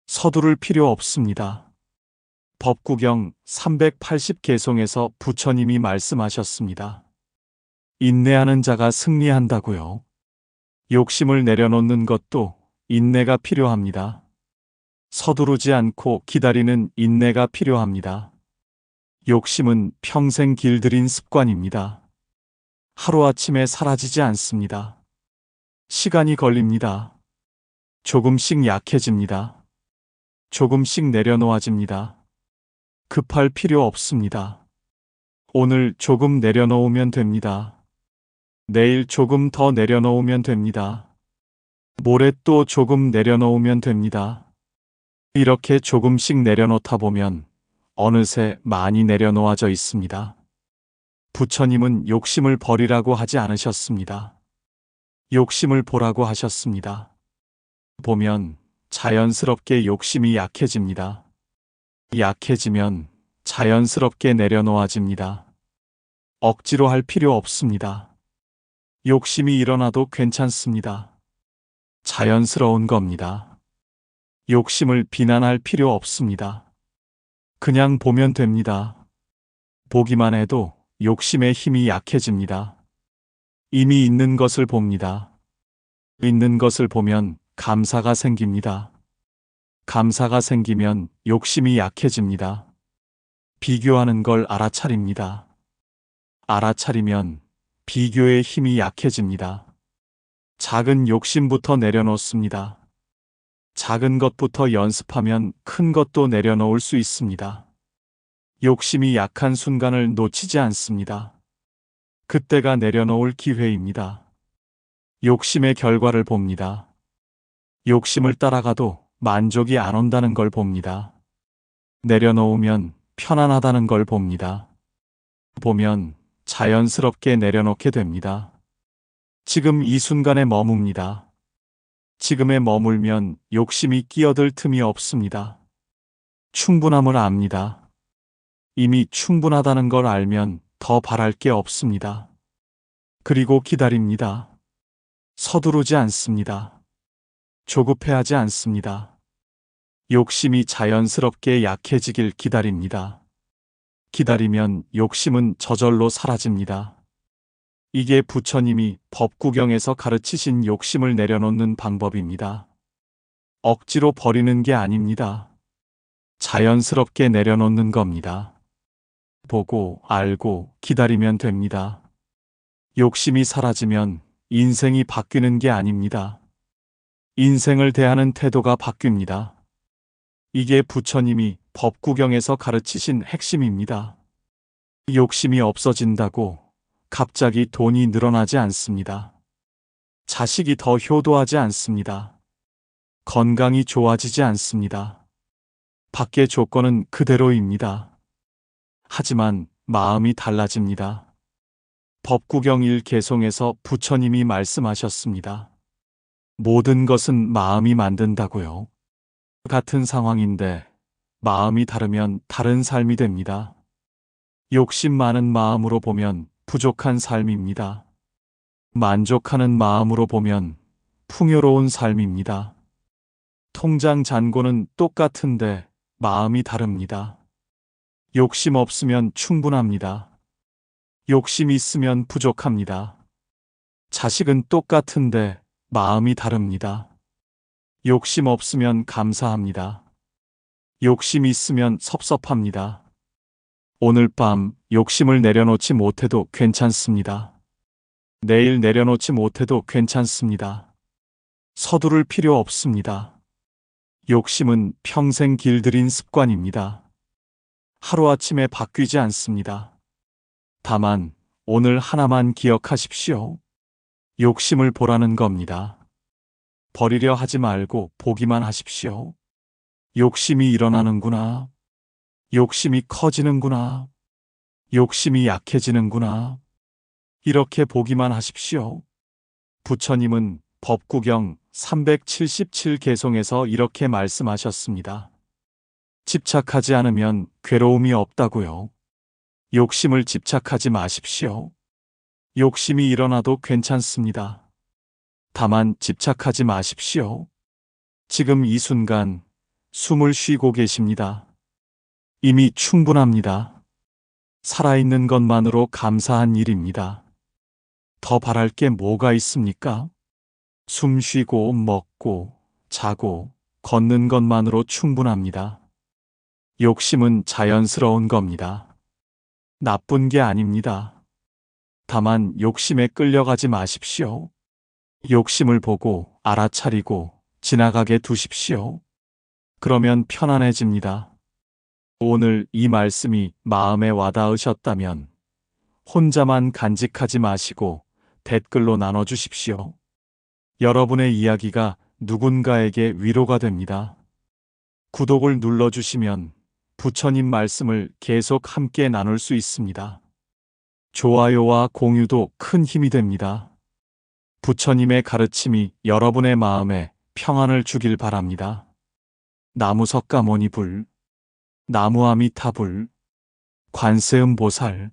서두를 필요 없습니다. 법구경 380개송에서 부처님이 말씀하셨습니다. 인내하는 자가 승리한다고요. 욕심을 내려놓는 것도 인내가 필요합니다. 서두르지 않고 기다리는 인내가 필요합니다. 욕심은 평생 길들인 습관입니다. 하루아침에 사라지지 않습니다. 시간이 걸립니다. 조금씩 약해집니다. 조금씩 내려놓아집니다. 급할 필요 없습니다. 오늘 조금 내려놓으면 됩니다. 내일 조금 더 내려놓으면 됩니다. 모레 또 조금 내려놓으면 됩니다. 이렇게 조금씩 내려놓다 보면 어느새 많이 내려놓아져 있습니다. 부처님은 욕심을 버리라고 하지 않으셨습니다. 욕심을 보라고 하셨습니다. 보면 자연스럽게 욕심이 약해집니다. 약해지면 자연스럽게 내려놓아집니다. 억지로 할 필요 없습니다. 욕심이 일어나도 괜찮습니다. 자연스러운 겁니다. 욕심을 비난할 필요 없습니다. 그냥 보면 됩니다. 보기만 해도 욕심의 힘이 약해집니다. 이미 있는 것을 봅니다. 있는 것을 보면 감사가 생깁니다. 감사가 생기면 욕심이 약해집니다. 비교하는 걸 알아차립니다. 알아차리면 비교의 힘이 약해집니다. 작은 욕심부터 내려놓습니다. 작은 것부터 연습하면 큰 것도 내려놓을 수 있습니다. 욕심이 약한 순간을 놓치지 않습니다. 그때가 내려놓을 기회입니다. 욕심의 결과를 봅니다. 욕심을 따라가도 만족이 안 온다는 걸 봅니다. 내려놓으면 편안하다는 걸 봅니다. 보면 자연스럽게 내려놓게 됩니다. 지금 이 순간에 머뭅니다. 지금에 머물면 욕심이 끼어들 틈이 없습니다. 충분함을 압니다. 이미 충분하다는 걸 알면 더 바랄 게 없습니다. 그리고 기다립니다. 서두르지 않습니다. 조급해하지 않습니다. 욕심이 자연스럽게 약해지길 기다립니다. 기다리면 욕심은 저절로 사라집니다. 이게 부처님이 법구경에서 가르치신 욕심을 내려놓는 방법입니다. 억지로 버리는 게 아닙니다. 자연스럽게 내려놓는 겁니다. 보고 알고 기다리면 됩니다. 욕심이 사라지면 인생이 바뀌는 게 아닙니다. 인생을 대하는 태도가 바뀝니다. 이게 부처님이 법구경에서 가르치신 핵심입니다. 욕심이 없어진다고 갑자기 돈이 늘어나지 않습니다. 자식이 더 효도하지 않습니다. 건강이 좋아지지 않습니다. 밖의 조건은 그대로입니다. 하지만 마음이 달라집니다. 법구경 1개송에서 부처님이 말씀하셨습니다. 모든 것은 마음이 만든다고요. 같은 상황인데 마음이 다르면 다른 삶이 됩니다. 욕심 많은 마음으로 보면 부족한 삶입니다. 만족하는 마음으로 보면 풍요로운 삶입니다. 통장 잔고는 똑같은데 마음이 다릅니다. 욕심 없으면 충분합니다. 욕심 있으면 부족합니다. 자식은 똑같은데 마음이 다릅니다. 욕심 없으면 감사합니다. 욕심 있으면 섭섭합니다. 오늘 밤 욕심을 내려놓지 못해도 괜찮습니다. 내일 내려놓지 못해도 괜찮습니다. 서두를 필요 없습니다. 욕심은 평생 길들인 습관입니다. 하루아침에 바뀌지 않습니다. 다만 오늘 하나만 기억하십시오. 욕심을 보라는 겁니다. 버리려 하지 말고 보기만 하십시오. 욕심이 일어나는구나. 욕심이 커지는구나. 욕심이 약해지는구나. 이렇게 보기만 하십시오. 부처님은 법구경 377개송에서 이렇게 말씀하셨습니다. 집착하지 않으면 괴로움이 없다고요. 욕심을 집착하지 마십시오. 욕심이 일어나도 괜찮습니다. 다만 집착하지 마십시오. 지금 이 순간 숨을 쉬고 계십니다. 이미 충분합니다. 살아있는 것만으로 감사한 일입니다. 더 바랄 게 뭐가 있습니까? 숨 쉬고 먹고 자고 걷는 것만으로 충분합니다. 욕심은 자연스러운 겁니다. 나쁜 게 아닙니다. 다만 욕심에 끌려가지 마십시오. 욕심을 보고 알아차리고 지나가게 두십시오. 그러면 편안해집니다. 오늘 이 말씀이 마음에 와닿으셨다면 혼자만 간직하지 마시고 댓글로 나눠주십시오. 여러분의 이야기가 누군가에게 위로가 됩니다. 구독을 눌러주시면 부처님 말씀을 계속 함께 나눌 수 있습니다. 좋아요와 공유도 큰 힘이 됩니다. 부처님의 가르침이 여러분의 마음에 평안을 주길 바랍니다. 나무석가모니 불, 나무아미타불, 관세음보살